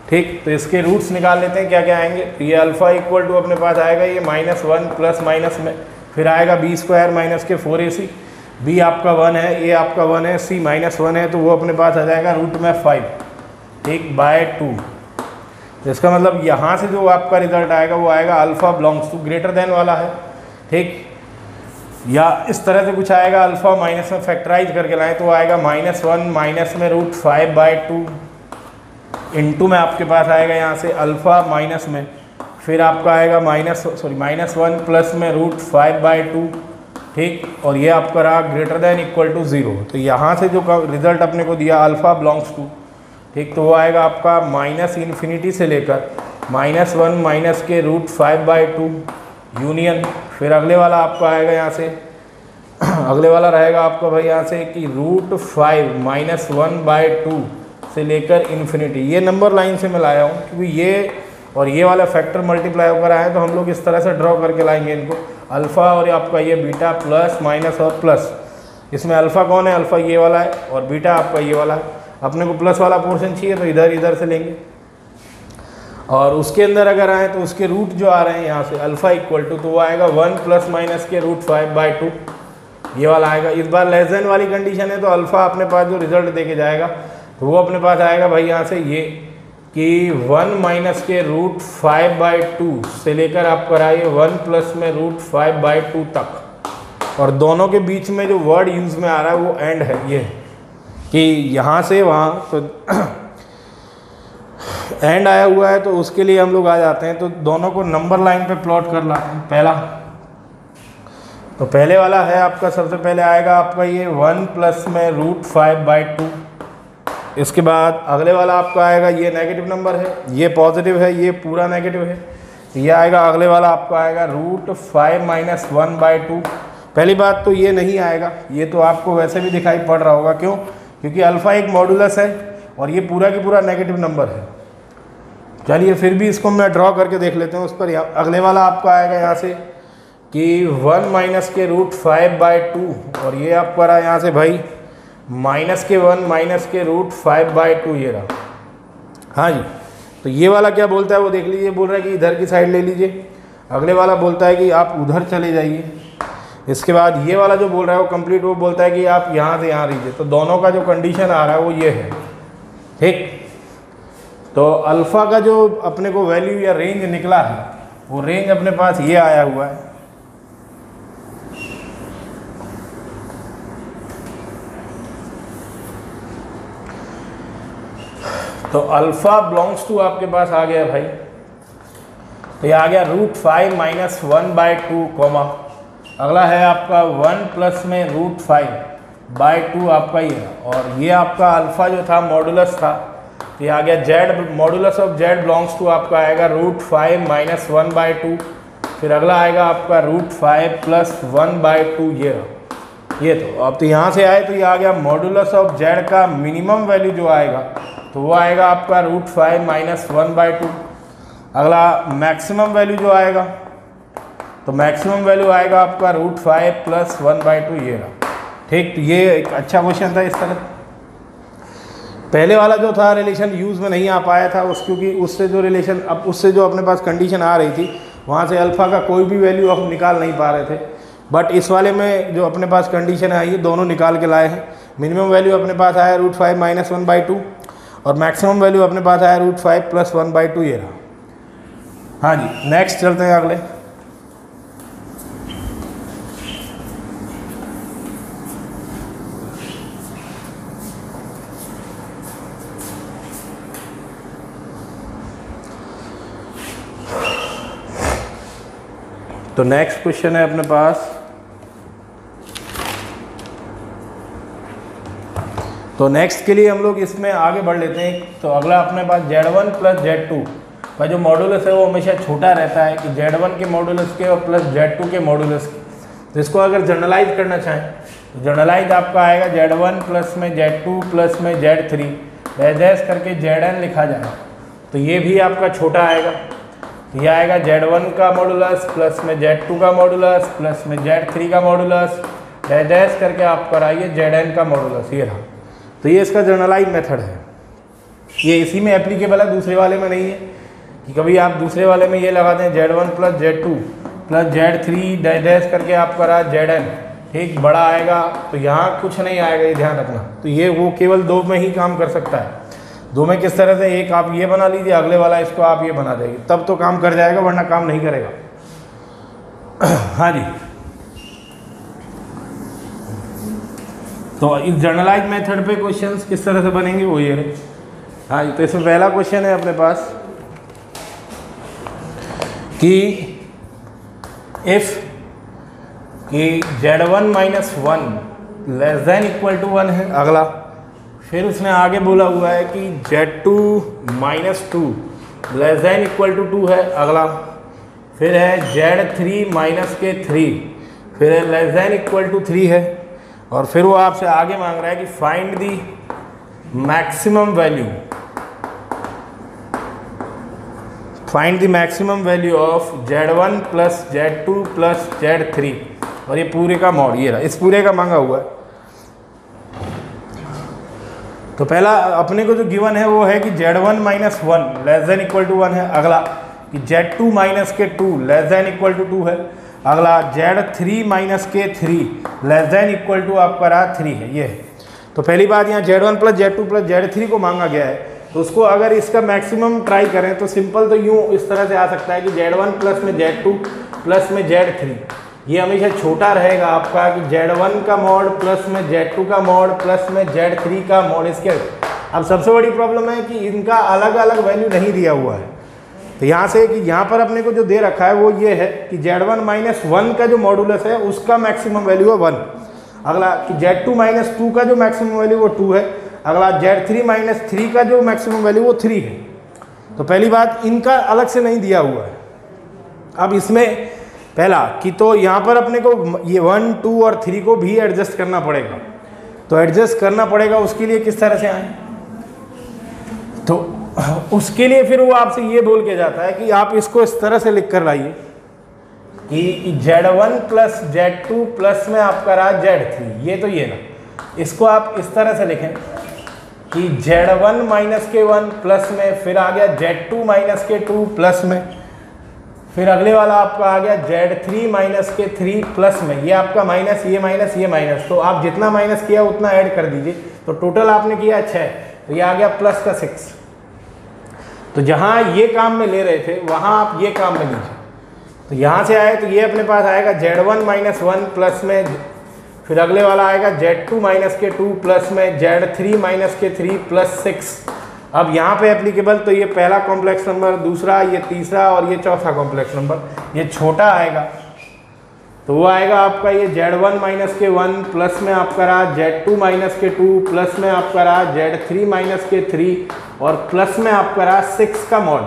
ठीक, तो इसके रूट्स निकाल लेते हैं क्या क्या आएंगे। तो ये अल्फ़ा इक्वल टू अपने पास आएगा ये माइनस 1 प्लस माइनस में, फिर आएगा बी स्क्वायर माइनस के 4ac, बी आपका 1 है, ए आपका 1 है, सी माइनस 1 है, तो वो अपने पास आ जाएगा रूट में 5, ठीक, बाय 2। तो इसका मतलब यहाँ से जो आपका रिजल्ट आएगा वो आएगा alpha belongs to greater than वाला है। ठीक, या इस तरह से कुछ आएगा अल्फ़ा माइनस में फैक्टराइज करके लाएं तो आएगा माइनस 1 माइनस में रूट 5 बाय 2 इंटू में आपके पास आएगा यहाँ से अल्फ़ा माइनस में, फिर आपका आएगा माइनस 1 प्लस में रूट 5 बाय 2, ठीक, और ये आपका रहा ग्रेटर देन इक्वल टू 0। तो यहाँ से जो रिजल्ट अपने को दिया अल्फ़ा बिलोंग्स टू, ठीक, तो वो आएगा आपका माइनस इन्फिनिटी से लेकर -1 माइनस के रूट 5 बाय 2 यूनियन, फिर अगले वाला आपका आएगा यहाँ से अगले वाला रहेगा आपका भाई यहाँ से कि रूट 5 माइनस 1 बाय 2 से लेकर इन्फिनिटी। ये नंबर लाइन से मैं लाया हूँ क्योंकि ये और ये वाला फैक्टर मल्टीप्लाई होकर आए तो हम लोग इस तरह से ड्रॉ करके लाएंगे इनको, अल्फ़ा और आपका ये बीटा प्लस माइनस और प्लस। इसमें अल्फ़ा कौन है, अल्फ़ा ये वाला है और बीटा आपका ये वाला है। अपने को प्लस वाला पोर्शन चाहिए तो इधर इधर से लेंगे और उसके अंदर अगर आए तो उसके रूट जो आ रहे हैं यहाँ से अल्फ़ा इक्वल टू, तो वो आएगा 1 प्लस माइनस के रूट 5 बाय 2, ये वाला आएगा। इस बार लेस देन वाली कंडीशन है तो अल्फ़ा अपने पास जो रिजल्ट देके जाएगा तो वो अपने पास आएगा भाई यहाँ से ये कि 1 माइनस के रूट 5 बाय 2 से लेकर आपका रहा ये 1 प्लस में रूट 5 बाय 2 तक। और दोनों के बीच में जो वर्ड यूज़ में आ रहा है वो एंड है, ये कि यहाँ से वहाँ तो एंड आया हुआ है तो उसके लिए हम लोग आ जाते हैं। तो दोनों को नंबर लाइन पे प्लॉट कर लाते हैं। पहला तो पहले वाला है आपका, सबसे पहले आएगा आपका ये 1 प्लस में रूट 5 बाय 2। इसके बाद अगले वाला आपका आएगा ये नेगेटिव नंबर है, ये पॉजिटिव है, ये पूरा नेगेटिव है। ये आएगा अगले वाला आपका आएगा रूट 5 माइनस 1 बाय 2। पहली बात तो ये नहीं आएगा, ये तो आपको वैसे भी दिखाई पड़ रहा होगा, क्यों, क्योंकि अल्फ़ा एक मॉडुलस है और ये पूरा की पूरा नेगेटिव नंबर है। चलिए फिर भी इसको मैं ड्रॉ करके देख लेते हैं। उस पर अगले वाला आपका आएगा यहाँ से कि 1 माइनस के रूट 5 बाय 2 और ये आपका रहा यहाँ से भाई माइनस के 1 माइनस के रूट 5 बाय 2, ये रहा। हाँ जी, तो ये वाला क्या बोलता है वो देख लीजिए, बोल रहा है कि इधर की साइड ले लीजिए। अगले वाला बोलता है कि आप उधर चले जाइए। इसके बाद ये वाला जो बोल रहा है वो कंप्लीट, वो बोलता है कि आप यहाँ से यहाँ लीजिए। तो दोनों का जो कंडीशन आ रहा है वो ये है, ठीक। तो अल्फ़ा का जो अपने को वैल्यू या रेंज निकला है वो रेंज अपने पास ये आया हुआ है। तो अल्फ़ा बिलोंग्स टू आपके पास आ गया भाई, तो ये आ गया रूट 5 माइनस 1 बाय 2 कॉमा, अगला है आपका 1 प्लस में रूट 5 बाय 2 आपका ये, और ये आपका अल्फ़ा जो था मॉडुलस था, तो ये आ गया Z, modulus of Z belongs to आपका आएगा रूट 5 माइनस 1 बाय 2। फिर अगला आएगा आपका रूट 5 प्लस 1 बाय 2, ये तो अब तो यहाँ से आए तो ये आ गया मॉडुलस ऑफ जेड का मिनिमम वैल्यू जो आएगा तो वो आएगा आपका रूट 5 माइनस 1 बाय 2। अगला मैक्सिमम वैल्यू जो आएगा तो मैक्सिमम वैल्यू आएगा आपका रूट 5 प्लस 1 बाय 2, ये रहा, ठीक। तो ये एक अच्छा क्वेश्चन था इस तरह। पहले वाला जो था रिलेशन यूज़ में नहीं आ पाया था उस, क्योंकि उससे जो रिलेशन अब उससे जो अपने पास कंडीशन आ रही थी वहाँ से अल्फ़ा का कोई भी वैल्यू हम निकाल नहीं पा रहे थे। बट इस वाले में जो अपने पास कंडीशन है ये दोनों निकाल के लाए हैं। मिनिमम वैल्यू अपने पास आया √5 - 1/2 और मैक्सिमम वैल्यू अपने पास आया √5 + 1/2 ये रहा। हाँ जी, नेक्स्ट चलते हैं अगले। तो नेक्स्ट क्वेश्चन है अपने पास, तो नेक्स्ट के लिए हम लोग इसमें आगे बढ़ लेते हैं। तो अगला अपने पास Z1 + Z2 का जो मॉडुलस है वो हमेशा छोटा रहता है कि Z1 के मॉडुलस के और प्लस Z2 के मॉडुलस के। तो इसको अगर जनरलाइज करना चाहें तो जनरलाइज आपका आएगा Z1 प्लस में Z2 प्लस में Z3 डैश करके Zn लिखा जाएगा। तो ये भी आपका छोटा आएगा। तो यह आएगा Z1 का मॉडुलस प्लस में Z2 का मॉडुलस प्लस में Z3 का मॉडुलस डैश करके आप कराइए Zn का मॉडुलस, ये रहा। तो ये इसका जनरलाइज मेथड है। ये इसी में एप्लीकेबल है, दूसरे वाले में नहीं है कि कभी आप दूसरे वाले में ये लगाते हैं Z1 + Z2 + Z3 डैश करके आप करा Zn, ठीक, बड़ा आएगा। तो यहाँ कुछ नहीं आएगा, ये ध्यान रखना। तो ये वो केवल दो में ही काम कर सकता है। दो में किस तरह से, एक आप ये बना लीजिए, अगले वाला इसको आप ये बना देंगे, तब तो काम कर जाएगा, वरना काम नहीं करेगा। हाँ जी, तो इस जनरलाइज मेथड पे क्वेश्चंस किस तरह से बनेंगे वो ये रहे। हाँ जी, तो इसमें पहला क्वेश्चन है अपने पास कि इफ़ कि Z1 - 1 < 1 है अगला। फिर उसने आगे बोला हुआ है कि Z2 - 2 < 2 है अगला। फिर है Z3 - 3 फिर है < 3 है। और फिर वो आपसे आगे मांग रहा है कि find the maximum value, find the maximum value of Z1 + Z2 + Z3 और ये पूरे का मॉड, ये रहा, इस पूरे का मांगा हुआ है। तो पहला अपने को जो गिवन है वो है कि Z1 - 1 < 1 है अगला, कि Z2 - 2 < 2 है अगला, Z3 - 3 < आपका रहा 3 है ये। तो पहली बात यहाँ Z1 + Z2 + Z3 को मांगा गया है। तो उसको अगर इसका मैक्सिमम ट्राई करें तो सिंपल तो यूँ इस तरह से आ सकता है कि Z1 प्लस में Z2 प्लस में Z3, ये हमेशा छोटा रहेगा आपका कि Z1 का मॉड प्लस में Z2 का मॉड प्लस में Z3 का मॉड। इसके अब सबसे बड़ी प्रॉब्लम है कि इनका अलग अलग वैल्यू नहीं दिया हुआ है। तो यहाँ से कि यहाँ पर अपने को जो दे रखा है वो ये है कि Z1 - 1 का जो मॉडुलस है उसका मैक्सिमम वैल्यू है 1। अगला कि Z2 - 2 का जो मैक्सिमम वैल्यू वो 2 है। अगला Z3 - 3 का जो मैक्सिमम वैल्यू वो 3 है। तो पहली बात इनका अलग से नहीं दिया हुआ है। अब इसमें पहला कि तो यहाँ पर अपने को ये 1, 2 और 3 को भी एडजस्ट करना पड़ेगा। तो एडजस्ट करना पड़ेगा, उसके लिए किस तरह से आए, तो उसके लिए फिर वो आपसे ये बोल के जाता है कि आप इसको इस तरह से लिख कर लाइए कि Z1 + Z2 प्लस में आपका रहा Z3, ये तो ये ना, इसको आप इस तरह से लिखें कि Z1 - 1 प्लस में फिर आ गया Z2 - 2 प्लस में, फिर अगले वाला आपका आ गया Z3 - 3 प्लस में, ये आपका माइनस, ये माइनस, ये माइनस। तो आप जितना माइनस किया उतना ऐड कर दीजिए। तो टोटल आपने किया 6, तो ये आ गया प्लस का 6। तो जहाँ ये काम में ले रहे थे वहाँ आप ये काम में लीजिए। तो यहाँ से आए तो ये अपने पास आएगा Z1 - 1 प्लस में, फिर अगले वाला आएगा Z2 - 2 प्लस में Z3 - 3 प्लस 6। अब यहाँ पे एप्लीकेबल तो ये पहला कॉम्प्लेक्स नंबर, दूसरा, ये तीसरा और ये चौथा कॉम्प्लेक्स नंबर, ये छोटा आएगा। तो वो आएगा आपका ये Z1 - 1 प्लस में आपका रहा Z2 - 2 प्लस में आपका रहा Z3 - 3 और प्लस में आपका रहा 6 का मॉड।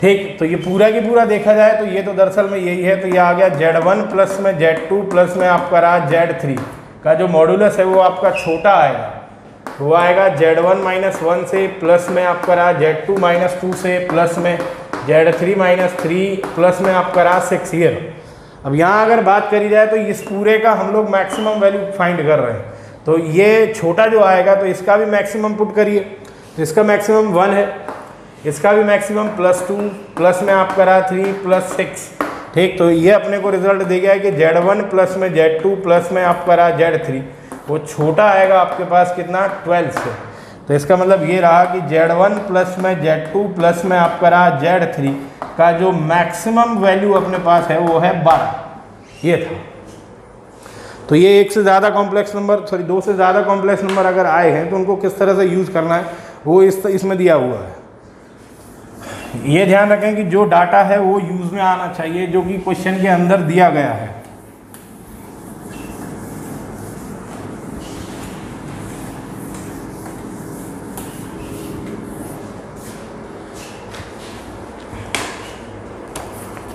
ठीक, तो ये पूरा की पूरा देखा जाए तो ये तो दरअसल में यही है। तो ये आ गया Z1 प्लस में Z2 प्लस में आपका रहा Z3 का जो मॉडुलस है वो आपका छोटा आएगा। तो वो आएगा Z1 - 1 से प्लस में आपका रहा Z2 - 2 से प्लस में Z3 - 3 प्लस में आपका रहा 6 ईयर। अब यहाँ अगर बात करी जाए तो इस पूरे का हम लोग मैक्सिमम वैल्यू फाइंड कर रहे हैं। तो ये छोटा जो आएगा तो इसका भी मैक्सिमम पुट करिए, तो इसका मैक्सिमम 1 है, इसका भी मैक्सिमम +2 प्लस में आप करा 3 + 6, ठीक। तो ये अपने को रिजल्ट दे गया है कि Z1 प्लस में Z2 प्लस में आप करा Z3, वो छोटा आएगा आपके पास कितना 12 से। तो इसका मतलब ये रहा कि Z1 प्लस में Z2 प्लस में आप करा Z3 का जो मैक्सिमम वैल्यू अपने पास है वो है 12, ये था। तो ये एक से ज़्यादा कॉम्प्लेक्स नंबर, सॉरी 2 से ज़्यादा कॉम्प्लेक्स नंबर अगर आए हैं तो उनको किस तरह से यूज़ करना है वो इसमें दिया हुआ है। ये ध्यान रखें कि जो डाटा है वो यूज़ में आना चाहिए जो कि क्वेश्चन के अंदर दिया गया है।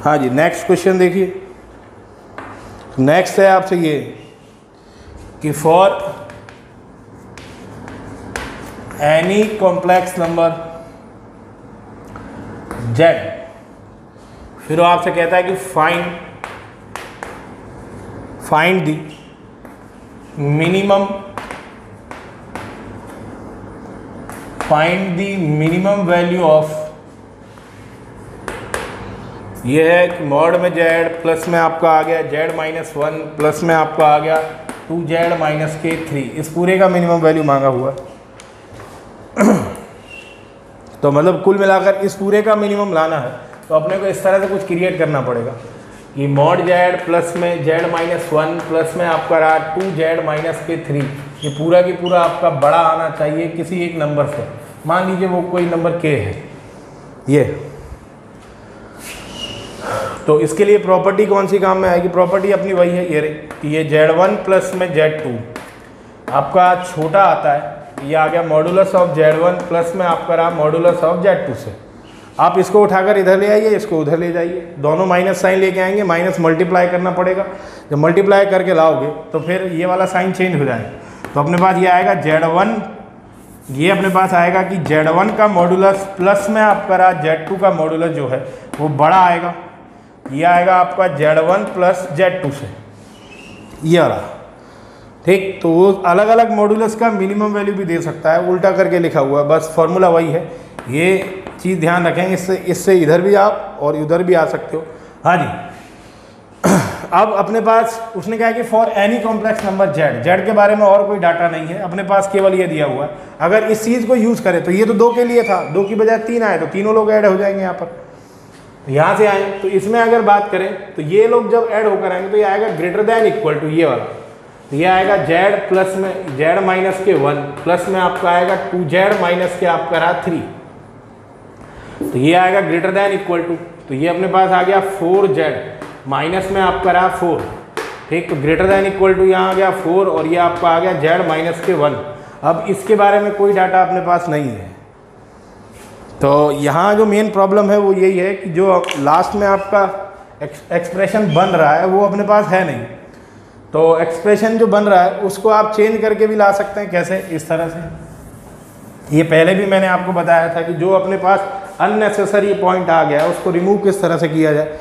हाँ जी, नेक्स्ट क्वेश्चन देखिए। नेक्स्ट है आपसे ये कि for any complex number Z, फिर वो आपसे कहता है कि find the minimum value of, ये है कि मॉड में Z प्लस में आपका आ गया Z-1 प्लस में आपका आ गया 2Z-K3, इस पूरे का मिनिमम वैल्यू मांगा हुआ तो मतलब कुल मिलाकर इस पूरे का मिनिमम लाना है तो अपने को इस तरह से कुछ क्रिएट करना पड़ेगा कि मॉड Z प्लस में Z-1 प्लस में आपका रहा 2Z-K3, ये पूरा की पूरा आपका बड़ा आना चाहिए किसी एक नंबर से, मान लीजिए वो कोई नंबर K है ये। तो इसके लिए प्रॉपर्टी कौन सी काम में आएगी, प्रॉपर्टी अपनी वही है ये कि ये Z1 प्लस में Z2 आपका छोटा आता है, ये आ गया मॉडुलस ऑफ Z1 प्लस में आपका रहा मॉडुलस ऑफ Z2 से। आप इसको उठाकर इधर ले आइए, इसको उधर ले जाइए, दोनों माइनस साइन लेके आएंगे, माइनस मल्टीप्लाई करना पड़ेगा, जब मल्टीप्लाई करके लाओगे तो फिर ये वाला साइन चेंज हो जाएगा। तो अपने पास ये आएगा Z1, ये अपने पास आएगा कि Z1 का मॉडुलस प्लस में आपका रहा Z2 का मॉडुलस जो है वो बड़ा आएगा, ये आएगा आपका Z1 प्लस Z2 से, ये वाला, ठीक। तो वो अलग अलग मॉडुलस का मिनिमम वैल्यू भी दे सकता है, उल्टा करके लिखा हुआ है, बस फॉर्मूला वही है, ये चीज़ ध्यान रखें। इससे इधर भी आप और उधर भी आ सकते हो। हाँ जी, अब अपने पास उसने कहा कि for any complex number Z के बारे में और कोई डाटा नहीं है, अपने पास केवल ये दिया हुआ है। अगर इस चीज़ को यूज़ करें तो ये तो 2 के लिए था, 2 की बजाय 3 आए तो तीनों लोग ऐड हो जाएंगे यहाँ पर, यहाँ से आए। तो इसमें अगर बात करें तो ये लोग जब ऐड होकर आएंगे तो ये आएगा ग्रेटर दैन इक्वल टू ये वाला, तो ये आएगा Z प्लस में Z-1 प्लस में आपका आएगा 2Z- के आपका रहा 3, तो ये आएगा ग्रेटर दैन इक्वल टू, तो ये अपने पास आ गया 4Z माइनस में आपका रहा 4, ठीक। तो ग्रेटर दैन इक्वल टू यहाँ आ गया 4 और ये आपका आ गया Z-1। अब इसके बारे में कोई डाटा अपने पास नहीं है, तो यहाँ जो मेन प्रॉब्लम है वो यही है कि जो लास्ट में आपका एक्सप्रेशन बन रहा है वो अपने पास है नहीं। तो एक्सप्रेशन जो बन रहा है उसको आप चेंज करके भी ला सकते हैं, कैसे, इस तरह से। ये पहले भी मैंने आपको बताया था कि जो अपने पास अननेसेसरी पॉइंट आ गया है उसको रिमूव किस तरह से किया जाए।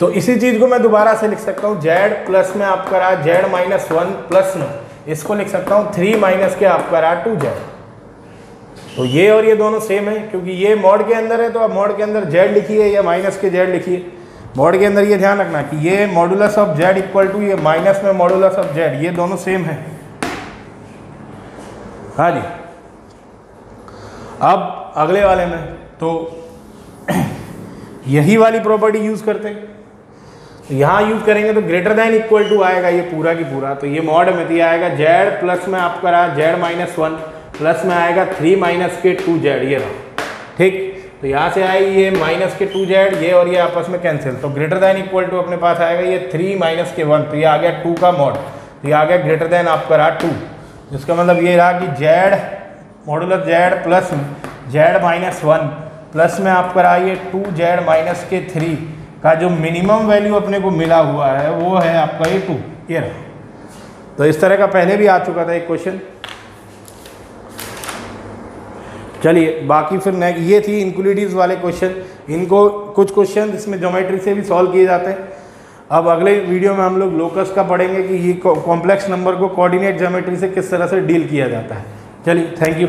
तो इसी चीज़ को मैं दोबारा से लिख सकता हूँ, Z प्लस में आपका रहा Z-1 प्लस में इसको लिख सकता हूँ 3 माइनस के आपका रहा 2Z। तो ये और ये दोनों सेम है क्योंकि ये मॉड के अंदर है, तो अब मॉड के अंदर Z लिखिए या माइनस के Z लिखिए। मॉड के अंदर ये ध्यान रखना कि ये modulus of Z equal to ये माइनस में मॉडुलस ऑफ Z, ये दोनों सेम है। हाँ जी, अब अगले वाले में तो यही वाली प्रॉपर्टी यूज़ करते हैं, तो यहाँ यूज़ करेंगे तो ग्रेटर दैन इक्वल टू आएगा ये पूरा की पूरा, तो ये मॉड में तो ये आएगा Z प्लस में आपका रहा Z-1 प्लस में आएगा 3 माइनस के 2Z, ये रहा, ठीक। तो यहाँ से आएगी ये माइनस के 2Z, ये और ये आपस में कैंसिल, तो ग्रेटर दैन इक्वल टू अपने पास आएगा ये 3 माइनस के 1, तो ये आ गया 2 का मॉड, तो ये आ गया ग्रेटर दैन आपका रहा 2। जिसका मतलब ये रहा कि Z मॉडुलस Z प्लस में Z-1 प्लस में आपका रहा ये 2Z-3 का जो मिनिमम वैल्यू अपने को मिला हुआ है वो है आपका ये 2, ये रहा। तो इस तरह का पहले भी आ चुका था एक क्वेश्चन। चलिए बाकी फिर ये थी इनक्लूडिव्स वाले क्वेश्चन, इनको कुछ क्वेश्चन इसमें ज्योमेट्री से भी सॉल्व किए जाते हैं। अब अगले वीडियो में हम लोग लोकस का पढ़ेंगे कि ये कॉम्प्लेक्स नंबर को कोऑर्डिनेट ज्योमेट्री से किस तरह से डील किया जाता है। चलिए, थैंक यू।